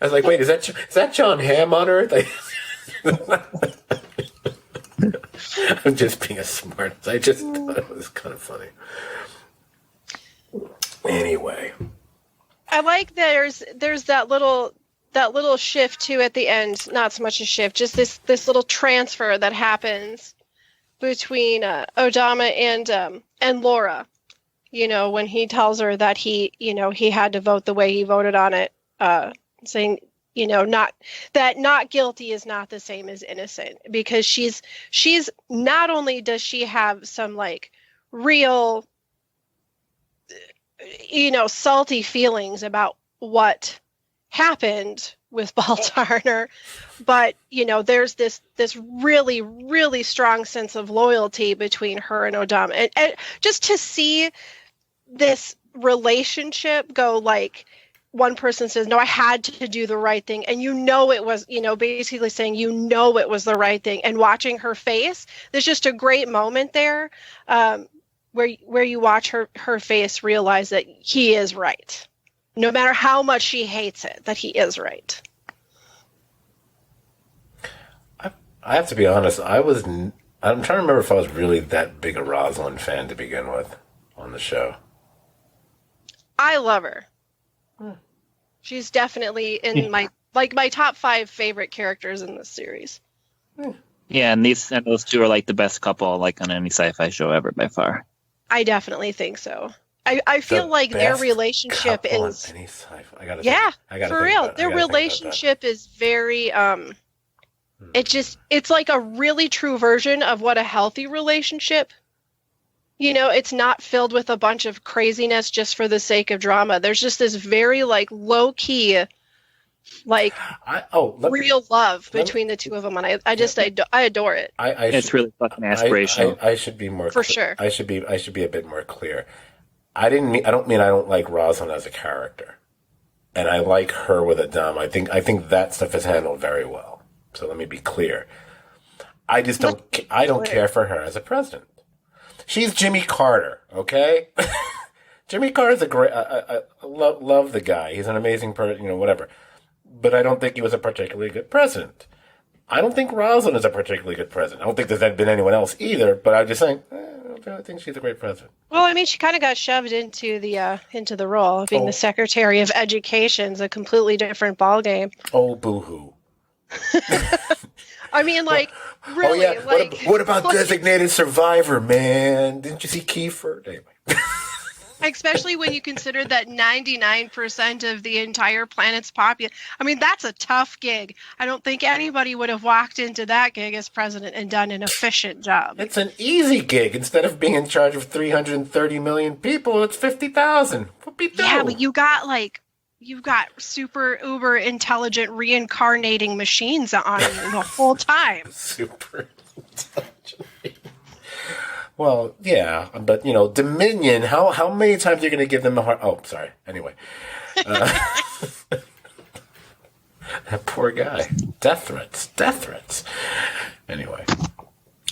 I was like, wait, is that John Hamm on Earth? I'm just being a smart. I just thought it was kind of funny. Anyway, I like there's that little shift too at the end. Not so much a shift, just this little transfer that happens between Odama and Laura. You know, when he tells her that he had to vote the way he voted on it, saying, not guilty is not the same as innocent, because she's not only does she have some like real, salty feelings about what happened with Baltarner, but there's this really, really strong sense of loyalty between her and Odama, and just to see this relationship go, like, one person says, no, I had to do the right thing, and it was, basically saying it was the right thing, and watching her face, there's just a great moment there where you watch her face realize that he is right, no matter how much she hates it, that he is right. I have to be honest, I'm trying to remember if I was really that big a Rosalind fan to begin with on the show. I love her. She's definitely in my top 5 favorite characters in this series. Yeah, and those two are like the best couple like on any sci-fi show ever by far. I definitely think so. I feel like their relationship is any sci-fi. I gotta for real. Their relationship is very it's like a really true version of what a healthy relationship. It's not filled with a bunch of craziness just for the sake of drama. There's just this very like low key, like real love between the two of them, and I adore it. It's really fucking aspirational. I should be more for sure. I should be a bit more clear. I don't mean I don't like Rosalind as a character, and I like her with Adam. I think that stuff is handled very well. So let me be clear. I just don't. I don't care for her as a president. She's Jimmy Carter, okay? Jimmy Carter's a great. I love the guy. He's an amazing person, whatever. But I don't think he was a particularly good president. I don't think Rosalind is a particularly good president. I don't think there's been anyone else either. But I'm just saying, I think she's a great president. Well, I mean, she kind of got shoved into the role of being the Secretary of Education. It's a completely different ballgame. Oh, boo-hoo. I mean, like, really. Oh, yeah. What about designated survivor, man? Didn't you see Kiefer? Anyway. Especially when you consider that 99% of the entire planet's population. I mean, that's a tough gig. I don't think anybody would have walked into that gig as president and done an efficient job. It's an easy gig. Instead of being in charge of 330 million people, it's 50,000. Yeah, but you've got super uber intelligent reincarnating machines on you the whole time. Super intelligent. Well, yeah, but Dominion. How many times are you going to give them a hard? Oh, sorry. Anyway, that poor guy. Death threats. Anyway,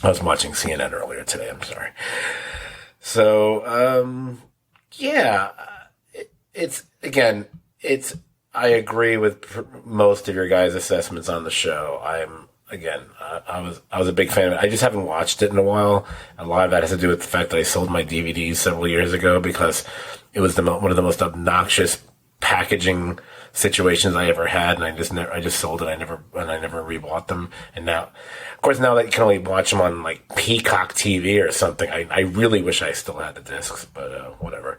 I was watching CNN earlier today. I'm sorry. So, yeah, I agree with most of your guys' assessments on the show. I was a big fan of it. I just haven't watched it in a while. A lot of that has to do with the fact that I sold my DVDs several years ago because it was one of the most obnoxious packaging situations I ever had, and I just sold it. I never rebought them. And now, of course, now that you can only watch them on like Peacock TV or something, I really wish I still had the discs, but whatever.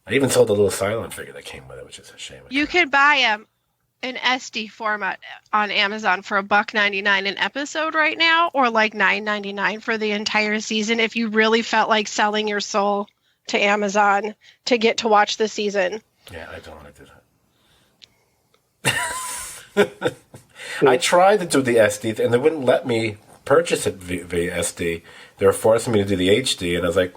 I even sold the little Cylon figure that came with it, which is a shame. You could buy an SD format on Amazon for $1.99 an episode right now, or like $9.99 for the entire season if you really felt like selling your soul to Amazon to get to watch the season. Yeah, I don't want to do that. I tried to do the SD, and they wouldn't let me purchase it via SD. They were forcing me to do the HD, and I was like,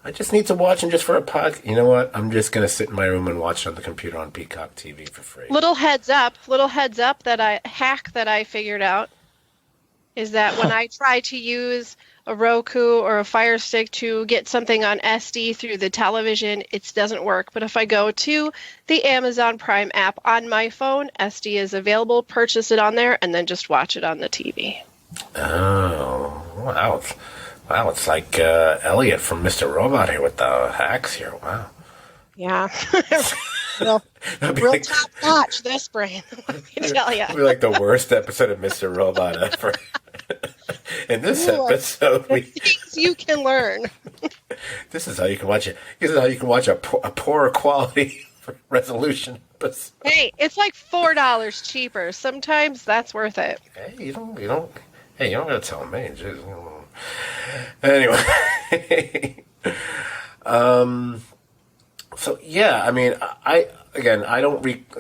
I just need to watch them just for a podcast. You know what? I'm just going to sit in my room and watch it on the computer on Peacock TV for free. Little heads up that I figured out. is that when I try to use a Roku or a Fire Stick to get something on SD through the television, it doesn't work. But if I go to the Amazon Prime app on my phone, SD is available, purchase it on there, and then just watch it on the TV. Oh, wow. Wow, it's like Elliot from Mr. Robot here with the hacks here. Wow. Yeah. Well, real like, top notch, this brain, let me tell you. It'd be like the worst episode of Mr. Robot ever. In this episode, things you can learn. This is how you can watch it. This is how you can watch a poorer quality resolution episode. Hey, it's like $4 cheaper. Sometimes that's worth it. Hey, you don't gotta tell me. Jeez. Anyway. So yeah, I mean,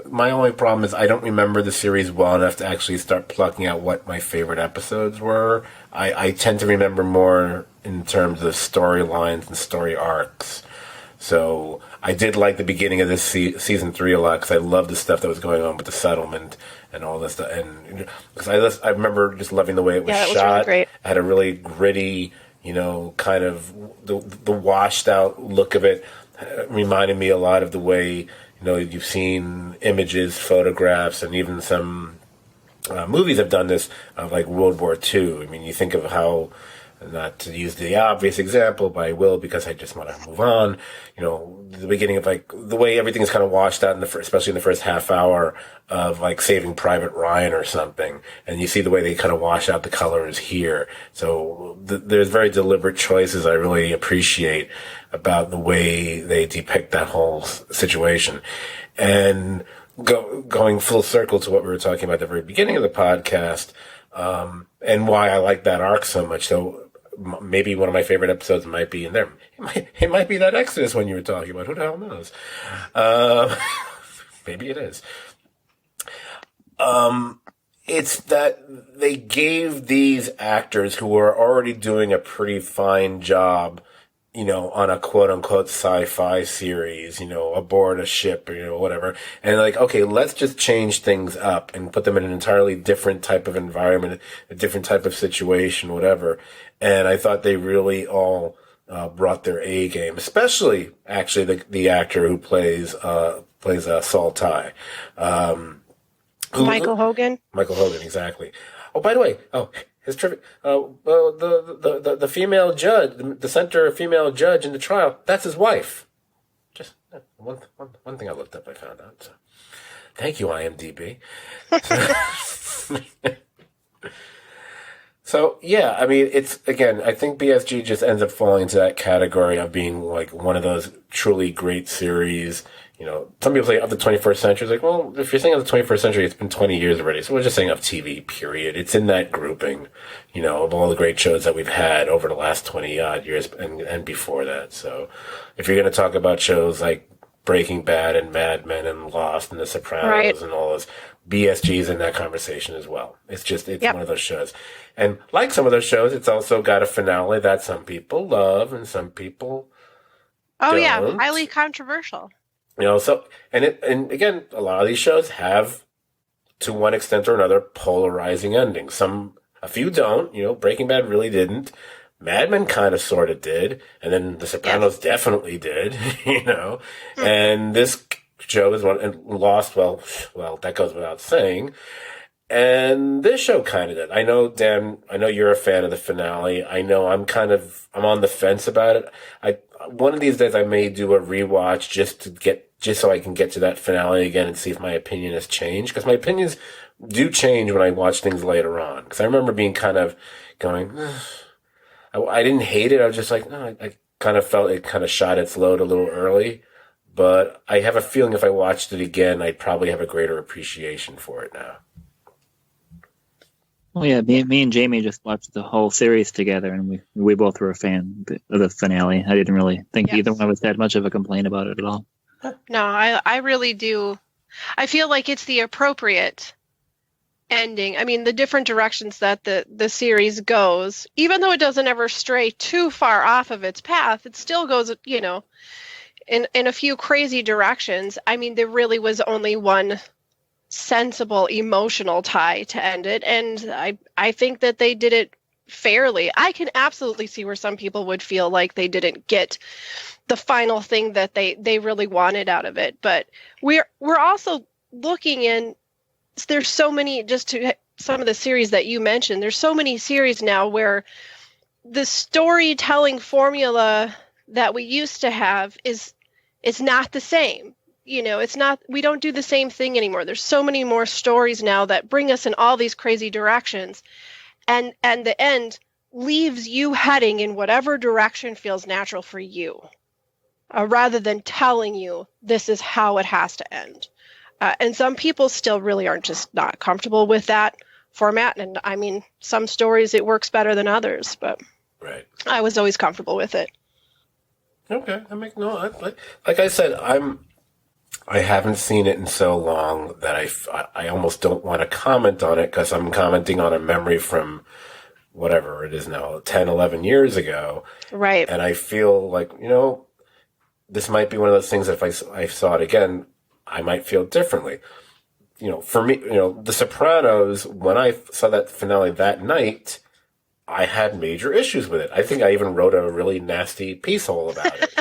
my only problem is I don't remember the series well enough to actually start plucking out what my favorite episodes were. I tend to remember more in terms of storylines and story arcs. So I did like the beginning of this season 3 a lot because I loved the stuff that was going on with the settlement and all this stuff. And because I remember just loving the way it was shot. Was really great. It had a really gritty, kind of the washed out look of it. Reminded me a lot of the way, you've seen images, photographs, and even some movies have done this of like World War II. I mean, you think of how, not to use the obvious example, but I will because I just want to move on. The beginning of like the way everything is kind of washed out especially in the first half hour of like Saving Private Ryan or something, and you see the way they kind of wash out the colors here. So there's very deliberate choices I really appreciate about the way they depict that whole situation, and going full circle to what we were talking about at the very beginning of the podcast, and why I like that arc so much. So maybe one of my favorite episodes might be in there. It might be that Exodus one you were talking about. Who the hell knows? Maybe it is. It's that they gave these actors who were already doing a pretty fine job, on a quote unquote sci-fi series, aboard a ship or, whatever. And like, okay, let's just change things up and put them in an entirely different type of environment, a different type of situation, whatever. And I thought they really all brought their A game, especially actually the actor who plays Saul Ty. Michael Hogan. Michael Hogan, exactly. Oh, by the way, his trivia. The female judge, the center female judge in the trial, that's his wife. Just one thing I looked up, I found out. So. Thank you, IMDb. So yeah, I mean, it's again, I think BSG just ends up falling into that category of being like one of those truly great series. Some people say of the 21st century. It's like, well, if you're saying of the 21st century, it's been 20 years already. So we're just saying of TV, period. It's in that grouping, of all the great shows that we've had over the last 20 odd years and before that. So if you're going to talk about shows like Breaking Bad and Mad Men and Lost and The Sopranos and all those, BSG's in that conversation as well. It's one of those shows. And like some of those shows, it's also got a finale that some people love and some people don't. Yeah, highly controversial. So, and again, a lot of these shows have, to one extent or another, polarizing endings. A few don't, Breaking Bad really didn't. Mad Men kind of sort of did. And then The Sopranos definitely did, and this show is one, and Lost, well, that goes without saying. And this show kind of did. I know, Dan, you're a fan of the finale. I know I'm on the fence about it. One of these days I may do a rewatch just so I can get to that finale again and see if my opinion has changed. Because my opinions do change when I watch things later on. Because I remember being kind of going, I didn't hate it. I was just like, no, I kind of felt it kind of shot its load a little early. But I have a feeling if I watched it again, I'd probably have a greater appreciation for it now. Well, yeah, me and Jamie just watched the whole series together, and we both were a fan of the finale. I didn't really think either one of us had much of a complaint about it at all. No, I really do. I feel like it's the appropriate ending. I mean, the different directions that the series goes, even though it doesn't ever stray too far off of its path, it still goes, in a few crazy directions. I mean, there really was only one sensible emotional tie to end it, and I think that they did it fairly. I can absolutely see where some people would feel like they didn't get the final thing that they really wanted out of it, but we're also looking in. There's so many, just to some of the series that you mentioned, there's so many series now where the storytelling formula that we used to have is not the same. It's not, we don't do the same thing anymore. There's so many more stories now that bring us in all these crazy directions, and the end leaves you heading in whatever direction feels natural for you, rather than telling you this is how it has to end. And some people still really aren't just not comfortable with that format. And I mean, some stories it works better than others, but right. I was always comfortable with it. Okay, like I said, I haven't seen it in so long that I almost don't want to comment on it, because I'm commenting on a memory from whatever it is now, 10, 11 years ago. Right. And I feel like, this might be one of those things that if I saw it again, I might feel differently. For me, The Sopranos, when I saw that finale that night, I had major issues with it. I think I even wrote a really nasty piece hole about it.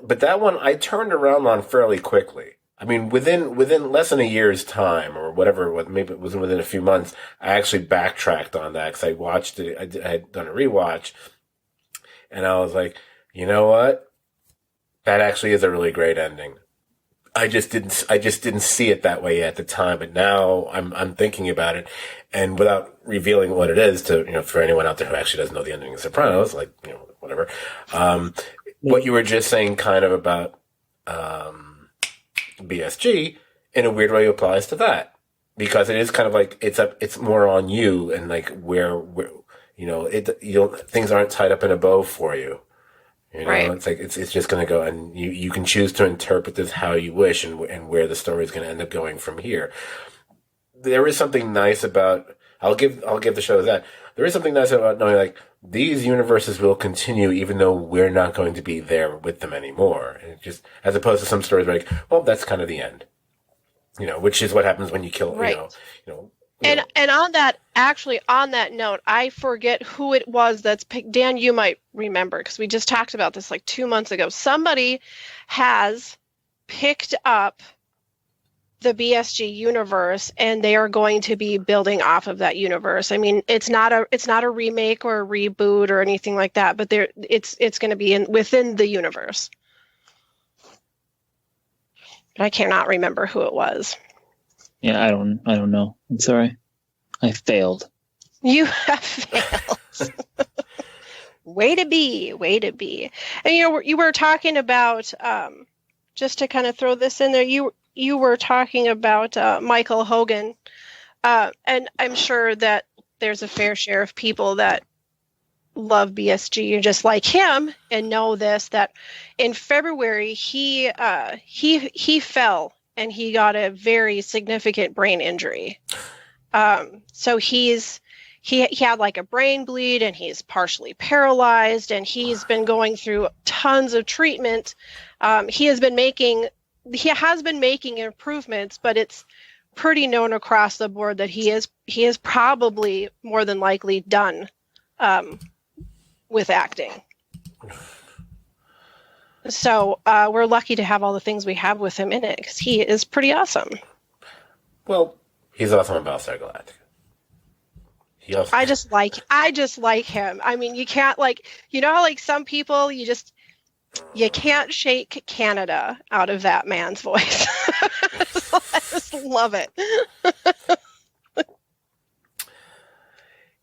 But that one I turned around on fairly quickly. I mean, within less than a year's time, or whatever, maybe it was within a few months, I actually backtracked on that, because I watched it. I had done a rewatch, and I was like, you know what? That actually is a really great ending. I just didn't see it that way at the time, but now I'm thinking about it, and without revealing what it is to, for anyone out there who actually doesn't know the ending of Sopranos, like, whatever. What you were just saying kind of about, BSG in a weird way applies to that, because it is kind of like, it's more on you, and like where things aren't tied up in a bow for you. Right. It's like, it's just going to go, and you can choose to interpret this how you wish, and where the story is going to end up going from here. There is something nice about, I'll give the show that. There is something nice about knowing, like, these universes will continue even though we're not going to be there with them anymore. And it just, as opposed to some stories where, like, well, that's kind of the end. Which is what happens when you kill, right. And on that note, I forget who it was that's picked. Dan, you might remember, because we just talked about this like 2 months ago. Somebody has picked up the BSG universe, and they are going to be building off of that universe. I mean, it's not a remake or a reboot or anything like that, but it's going to be within the universe. But I cannot remember who it was. Yeah, I don't know. I'm sorry. I failed. You have failed. Way to be. And you were talking about, just to kind of throw this in there, you were talking about Michael Hogan, and I'm sure that there's a fair share of people that love BSG just like him and know this, that in February he fell and he got a very significant brain injury. So he had like a brain bleed, and he's partially paralyzed, and he's been going through tons of treatment. He has been making improvements, but it's pretty known across the board that he is probably more than likely done with acting. So we're lucky to have all the things we have with him in it, because he is pretty awesome. Well, he's awesome in Battlestar Galactica. I just like him. I mean, you can't, like, how like some people you can't shake Canada out of that man's voice. So I just love it.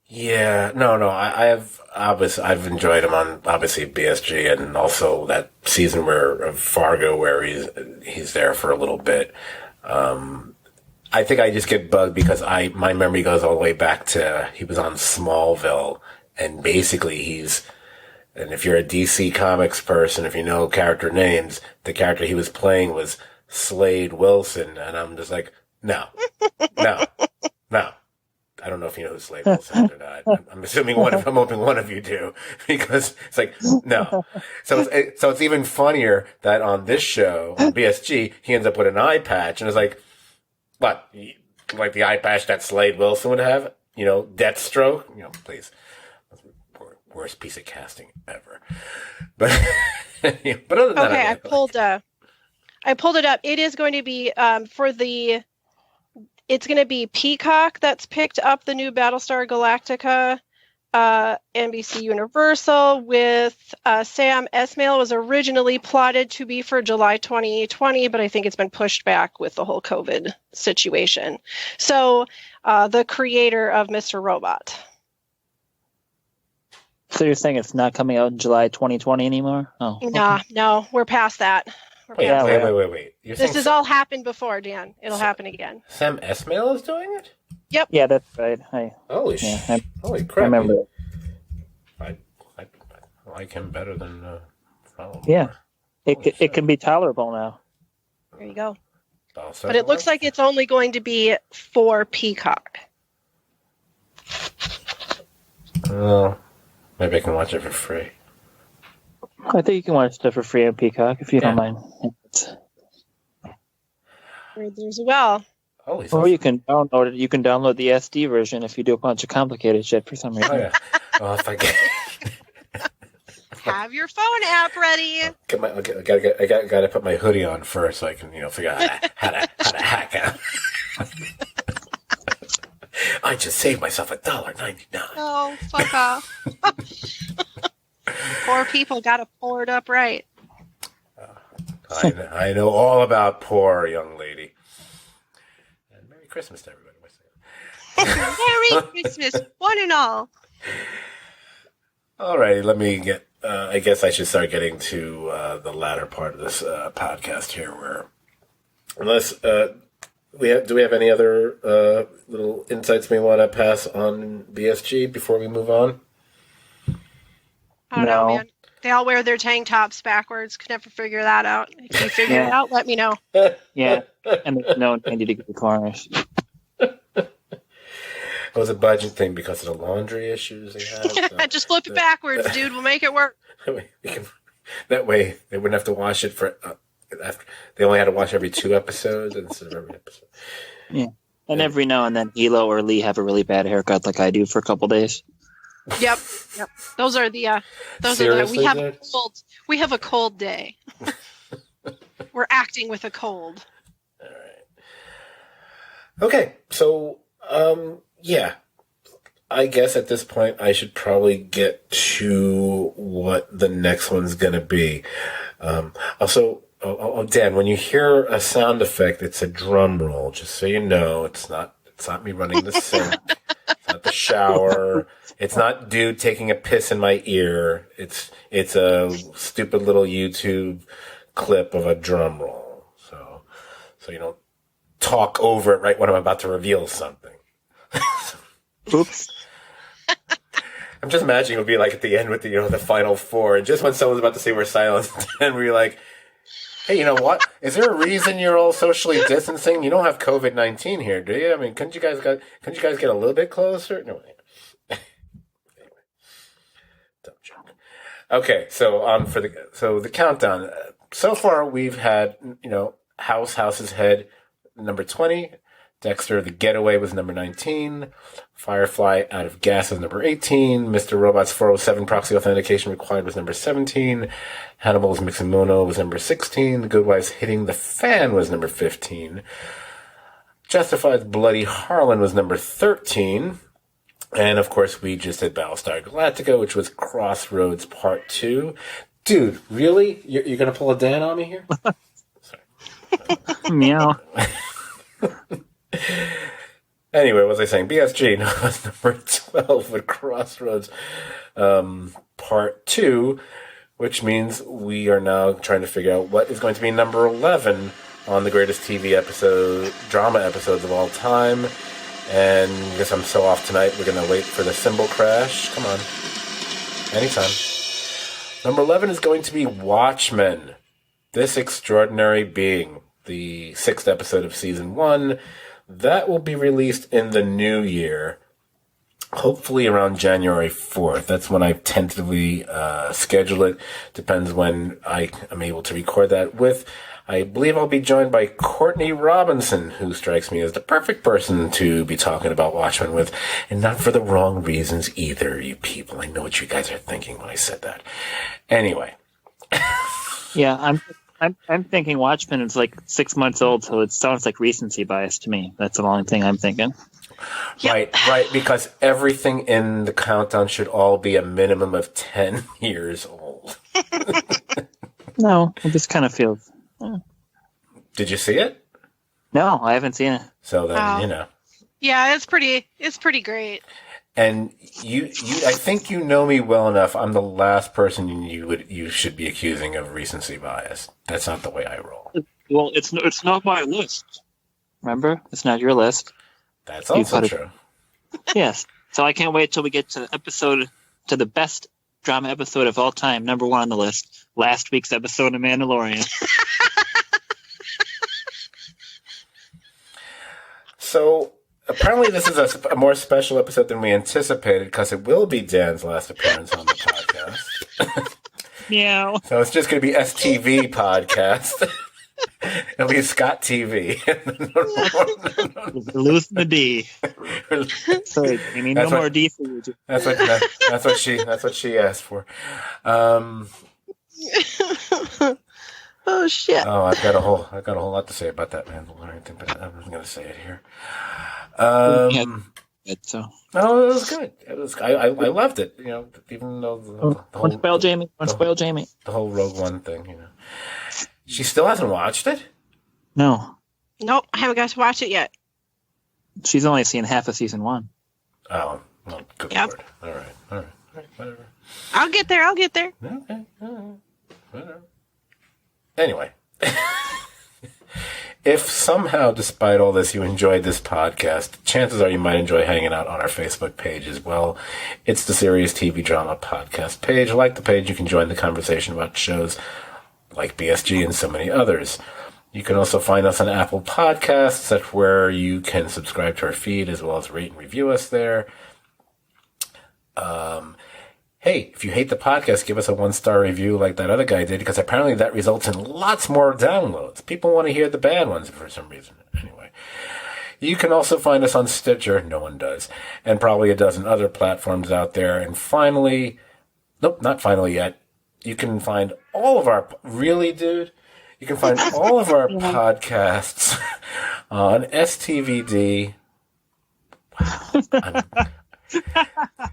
Yeah, no, I've enjoyed him on, obviously, BSG, and also that season of Fargo where he's there for a little bit. I think I just get bugged because my memory goes all the way back to, he was on Smallville, and basically and if you're a DC Comics person, if you know character names, the character he was playing was Slade Wilson, and I'm just like, no. I don't know if you know who Slade Wilson is or not. I'm assuming I'm hoping one of you do, because it's like, no. So it's even funnier that on this show, on BSG, he ends up with an eye patch, and it's like, what? Like the eye patch that Slade Wilson would have? Deathstroke? Please. Worst piece of casting ever. But other than that, okay, I pulled it up. It is going to be it's going to be Peacock that's picked up the new Battlestar Galactica. NBC Universal with Sam Esmail was originally plotted to be for July 2020, but I think it's been pushed back with the whole COVID situation. So the creator of Mr. Robot. So you're saying it's not coming out in July 2020 anymore? Oh, okay. No, we're past that. Wait. This has all happened before, Dan. It'll happen again. Sam Esmail is doing it? Yep. Yeah, that's right. Holy crap! I remember it. I like him better than Yeah, it can be tolerable now. There you go. But it looks like it's only going to be for Peacock. Well, maybe I can watch it for free. I think you can watch stuff for free on Peacock if you don't mind. There's well. Or you can download it. You can download the SD version if you do a bunch of complicated shit for some reason. Oh, yeah. Well, if I get... Have your phone app ready. I gotta put my hoodie on first so I can, figure out how to hack out. I just saved myself $1.99. Oh, fuck off. Poor people gotta pour it up right. I know all about poor young lady. And Merry Christmas to everybody. Merry Christmas, one and all. All right, let me get. I guess I should start getting to the latter part of this podcast here, where unless do we have any other little insights we want to pass on BSG before we move on? I don't know, man. They all wear their tank tops backwards. Could never figure that out. If you figure it out, let me know. Yeah, and there's no intended to get the corners. It was a budget thing because of the laundry issues they had. So. Just flip it backwards, dude. We'll make it work. That way, they wouldn't have to wash it for. They only had to wash every 2 episodes instead of every episode. Yeah, and every now and then, Hilo or Lee have a really bad haircut, like I do for a couple days. Yep. Those are the. Seriously, we have a cold. We have a cold day. We're acting with a cold. All right. Okay, so yeah. I guess at this point I should probably get to what the next one's gonna be. Also, Dan, when you hear a sound effect, it's a drum roll. Just so you know, it's not me running the sink. It's not the shower. It's not dude taking a piss in my ear. It's a stupid little YouTube clip of a drum roll. So you don't talk over it right when I'm about to reveal something. Oops. I'm just imagining it would be like at the end with the final 4, and just when someone's about to say we're silent, and we're like, hey, you know what? Is there a reason you're all socially distancing? You don't have COVID-19 here, do you? I mean, couldn't you guys get a little bit closer? No. Anyway, dumb joke. Okay, so the countdown. So far, we've had House's Head number 20. Dexter the Getaway was number 19. Firefly Out of Gas was number 18. Mr. Robot's 407 Proxy Authentication Required was number 17. Hannibal's Miximono was number 16. The Good Wife's Hitting the Fan was number 15. Justified's Bloody Harlan was number 13. And, of course, we just did Battlestar Galactica, which was Crossroads Part 2. Dude, really? You're going to pull a Dan on me here? Sorry. Meow. Anyway, what was I saying? BSG was number 12 with Crossroads Part 2, which means we are now trying to figure out what is going to be number 11 on the greatest TV drama episodes of all time. And I guess I'm so off tonight, we're going to wait for the cymbal crash. Come on. Anytime. Number 11 is going to be Watchmen, This Extraordinary Being, the 6th episode of Season 1. That will be released in the new year. hopefully around January 4th. That's when I tentatively schedule it. Depends when I am able to record that with. I believe I'll be joined by Courtney Robinson, who strikes me as the perfect person to be talking about Watchmen with, and not for the wrong reasons either, you people. I know what you guys are thinking when I said that. Anyway. Yeah, I'm thinking Watchmen is like 6 months old, so it sounds like recency bias to me. That's the only thing I'm thinking. Yep. Right, because everything in the countdown should all be a minimum of 10 years old. No, it just kind of feels... Did you see it? No, I haven't seen it. So then, Yeah, it's pretty great. And I think you know me well enough. I'm the last person you should be accusing of recency bias. That's not the way I roll. Well, it's not my list. Remember, it's not your list. That's also true. Yes. So I can't wait till we get to the best drama episode of all time, number 1 on the list. Last week's episode of Mandalorian. So apparently this is a more special episode than we anticipated because it will be Dan's last appearance on the podcast. Meow. So it's just going to be STV podcast. It'll be Scot TV. We're losing the D. Sorry, I mean, no more D for you. That's what she asked for. Oh shit! Oh, I've got a whole lot to say about that Mandalorian thing, but I'm not going to say it here. Oh, it was good. It was. I loved it. Even though don't spoil Jamie. The whole Rogue One thing. She still hasn't watched it. No. Nope, I haven't got to watch it yet. She's only seen half of season 1. Oh, well, good Lord. All right, whatever. I'll get there. Okay, whatever. Anyway, if somehow, despite all this, you enjoyed this podcast, chances are you might enjoy hanging out on our Facebook page as well. It's the Serious TV Drama Podcast page. Like the page, you can join the conversation about shows like BSG and so many others. You can also find us on Apple Podcasts. That's where you can subscribe to our feed as well as rate and review us there. Hey, if you hate the podcast, give us a 1-star review like that other guy did, because apparently that results in lots more downloads. People want to hear the bad ones for some reason. Anyway, you can also find us on Stitcher. No one does. And probably a dozen other platforms out there. And finally, nope, not finally yet. You can find all of our, really, dude? You can find all of our podcasts on STVD.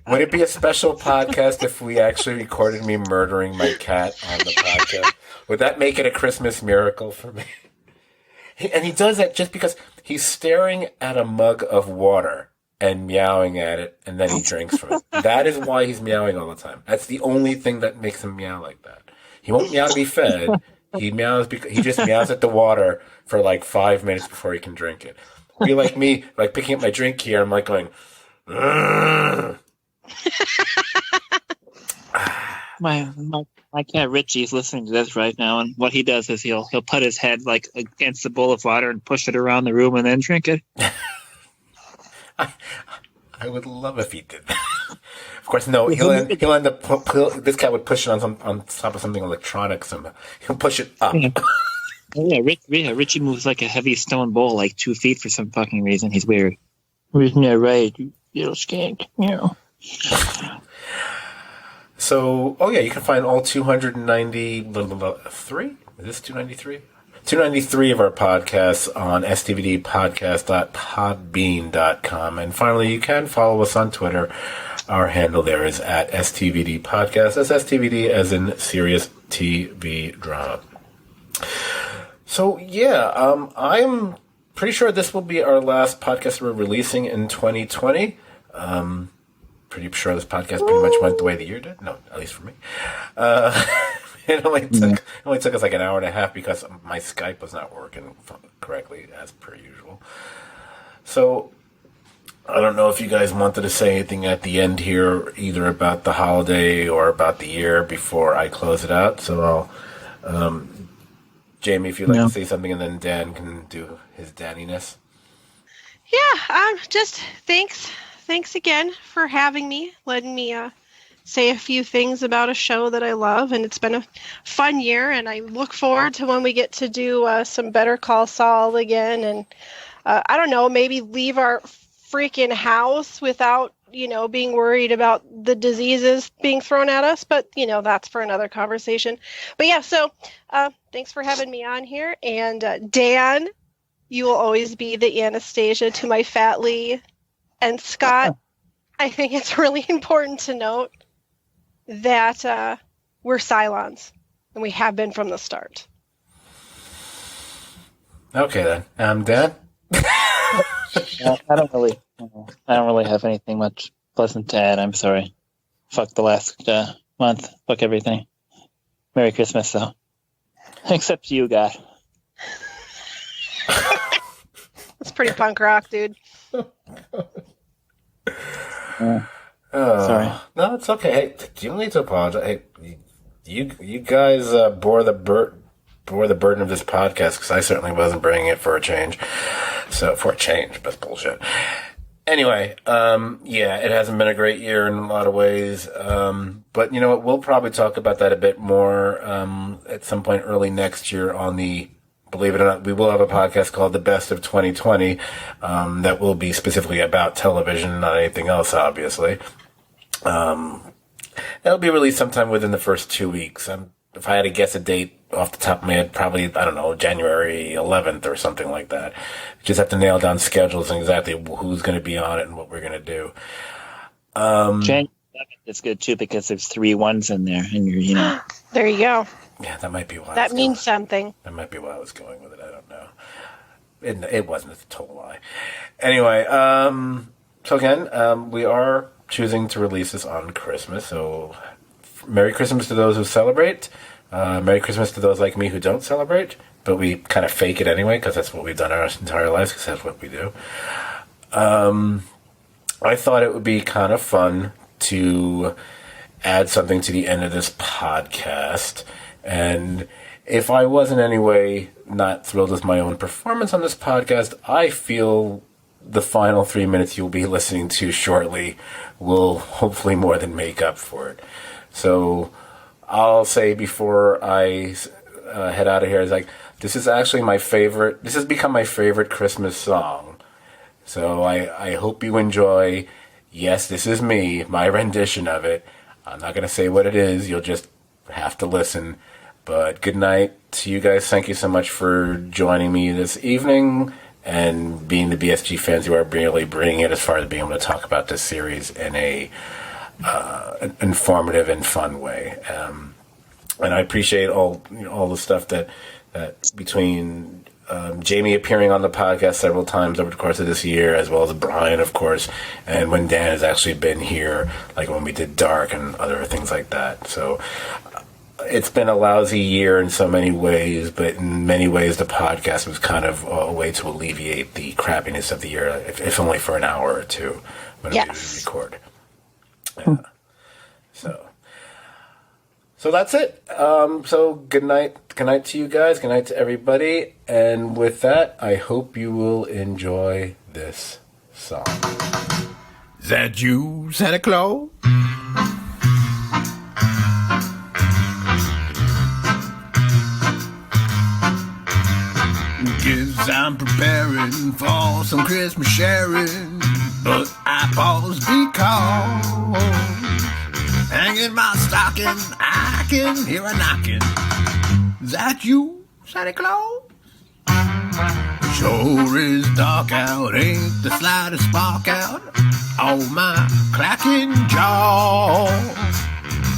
Would it be a special podcast if we actually recorded me murdering my cat on the podcast? Would that make it a Christmas miracle for me? And he does that just because he's staring at a mug of water and meowing at it, and then he drinks from it. That is why he's meowing all the time. That's the only thing that makes him meow like that. He won't meow to be fed. He meows because he just meows at the water for like 5 minutes before he can drink it. Be like me, like picking up my drink here. I'm like going. My cat Richie is listening to this right now, and what he does is he'll put his head like against the bowl of water and push it around the room and then drink it. I would love if he did that. Of course, no. He'll end up. This cat would push it on top of something electronic. He'll push it up. Yeah, Richie moves like a heavy stone bowl, like 2 feet for some fucking reason. He's weird. Isn't that right, you little skank? Yeah. So, you can find all 293. Is this 293? 293 of our podcasts on stvdpodcast.podbean.com. And finally, you can follow us on Twitter. Our handle there is at STVD Podcast. That's STVD as in Serious TV Drama. So, I'm pretty sure this will be our last podcast we're releasing in 2020. Pretty sure this podcast pretty much went the way the year did. No, at least for me. It only took us like an hour and a half because my Skype was not working correctly, as per usual. So, I don't know if you guys wanted to say anything at the end here, either about the holiday or about the year before I close it out. So I'll, Jamie, if you'd like to say something, and then Dan can do his Daniness. Yeah, just thanks thanks again for having me, letting me say a few things about a show that I love. And it's been a fun year, and I look forward to when we get to do some Better Call Saul again. And I don't know, maybe leave our freaking house without, being worried about the diseases being thrown at us. But, that's for another conversation. But yeah, so thanks for having me on here. And Dan, you will always be the Anastasia to my Fat Lee. And Scott, I think it's really important to note that we're Cylons, and we have been from the start. Okay then, Dan. I don't really have anything much pleasant to add. I'm sorry. Fuck the last month. Fuck everything. Merry Christmas, though. Except you, God. It's pretty punk rock, dude. Sorry. No, it's okay. Hey, you don't need to apologize. Hey, you guys bore the burden of this podcast, because I certainly wasn't bringing it for a change. So for a change, that's bullshit. Anyway, yeah, it hasn't been a great year in a lot of ways. But you know what? We'll probably talk about that a bit more at some point early next year on the. Believe it or not, we will have a podcast called The Best of 2020 that will be specifically about television, not anything else, obviously. That'll be released sometime within the first 2 weeks. If I had to guess a date off the top of my head, probably, I don't know, January 11th or something like that. Just have to nail down schedules and exactly who's going to be on it and what we're going to do. January 11th is good, too, because there's 3 1s in there, and you're. There you go. Yeah, that might be why. That means something. That might be why I was going with it. I don't know. It wasn't a total lie. Anyway, so again, we are choosing to release this on Christmas. So, Merry Christmas to those who celebrate. Merry Christmas to those like me who don't celebrate. But we kind of fake it anyway, because that's what we've done our entire lives, because that's what we do. I thought it would be kind of fun to add something to the end of this podcast. And if I was in any way not thrilled with my own performance on this podcast, I feel the final 3 minutes you'll be listening to shortly will hopefully more than make up for it. So I'll say before I head out of here, this is actually my favorite. This has become my favorite Christmas song. So I hope you enjoy. Yes, this is me, my rendition of it. I'm not going to say what it is. You'll just have to listen. But good night to you guys. Thank you so much for joining me this evening and being the BSG fans you are, really bringing it as far as being able to talk about this series in a an informative and fun way. And I appreciate all the stuff that between Jamie appearing on the podcast several times over the course of this year, as well as Brian, of course, and when Dan has actually been here, like when we did Dark and other things like that. So it's been a lousy year in so many ways, but in many ways the podcast was kind of a way to alleviate the crappiness of the year, if only for an hour or two when we record. Yeah. So that's it. So good night to you guys. Good night to everybody. And with that, I hope you will enjoy this song. Is that you, Santa Claus? Guess I'm preparing for some Christmas sharing, but I pause because hanging my stocking, I can hear a knocking. Is that you, Santa Claus? Sure is dark out, ain't the slightest spark out on my clacking jaw.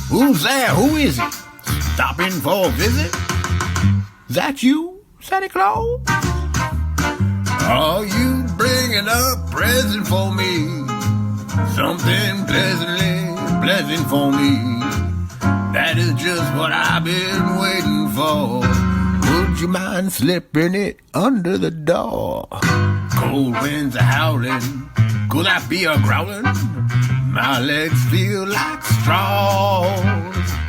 Who's there? Who is it? Stopping for a visit? Is that you, Santa Claus? Are you bringing a present for me? Something pleasant for me. That is just what I've been waiting for. Would you mind slipping it under the door? Cold winds are howling. Could that be a growling? My legs feel like straws.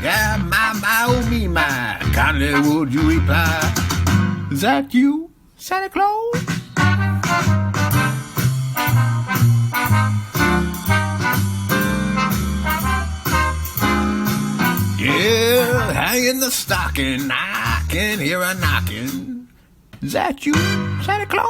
Yeah, my, oh me, my. Kindly would you reply? Is that you, Santa Claus? tying the stocking, I can hear a knocking. Is that you, Santa Claus?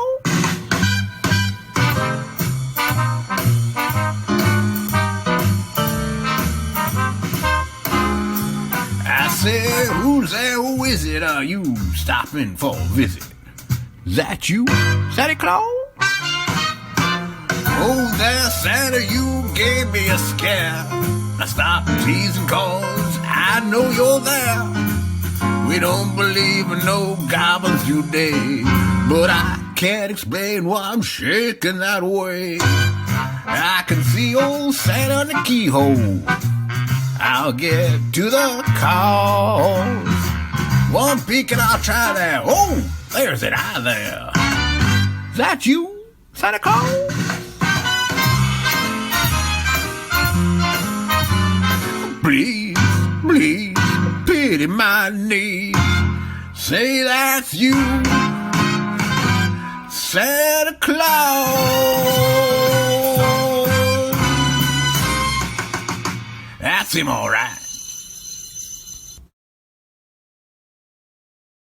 I said, who's there, who is it? Are you stopping for a visit? Is that you, Santa Claus? Oh, there, Santa, you gave me a scare. Now stop teasing cause I know you're there. We don't believe in no goblins today, but I can't explain why I'm shaking that way. I can see old Santa in the keyhole. I'll get to the cause. One peek and I'll try there. Oh, there's an eye there. Is that you, Santa Claus? Please, please, pity my need. Say that's you, Santa Claus. That's him, all right.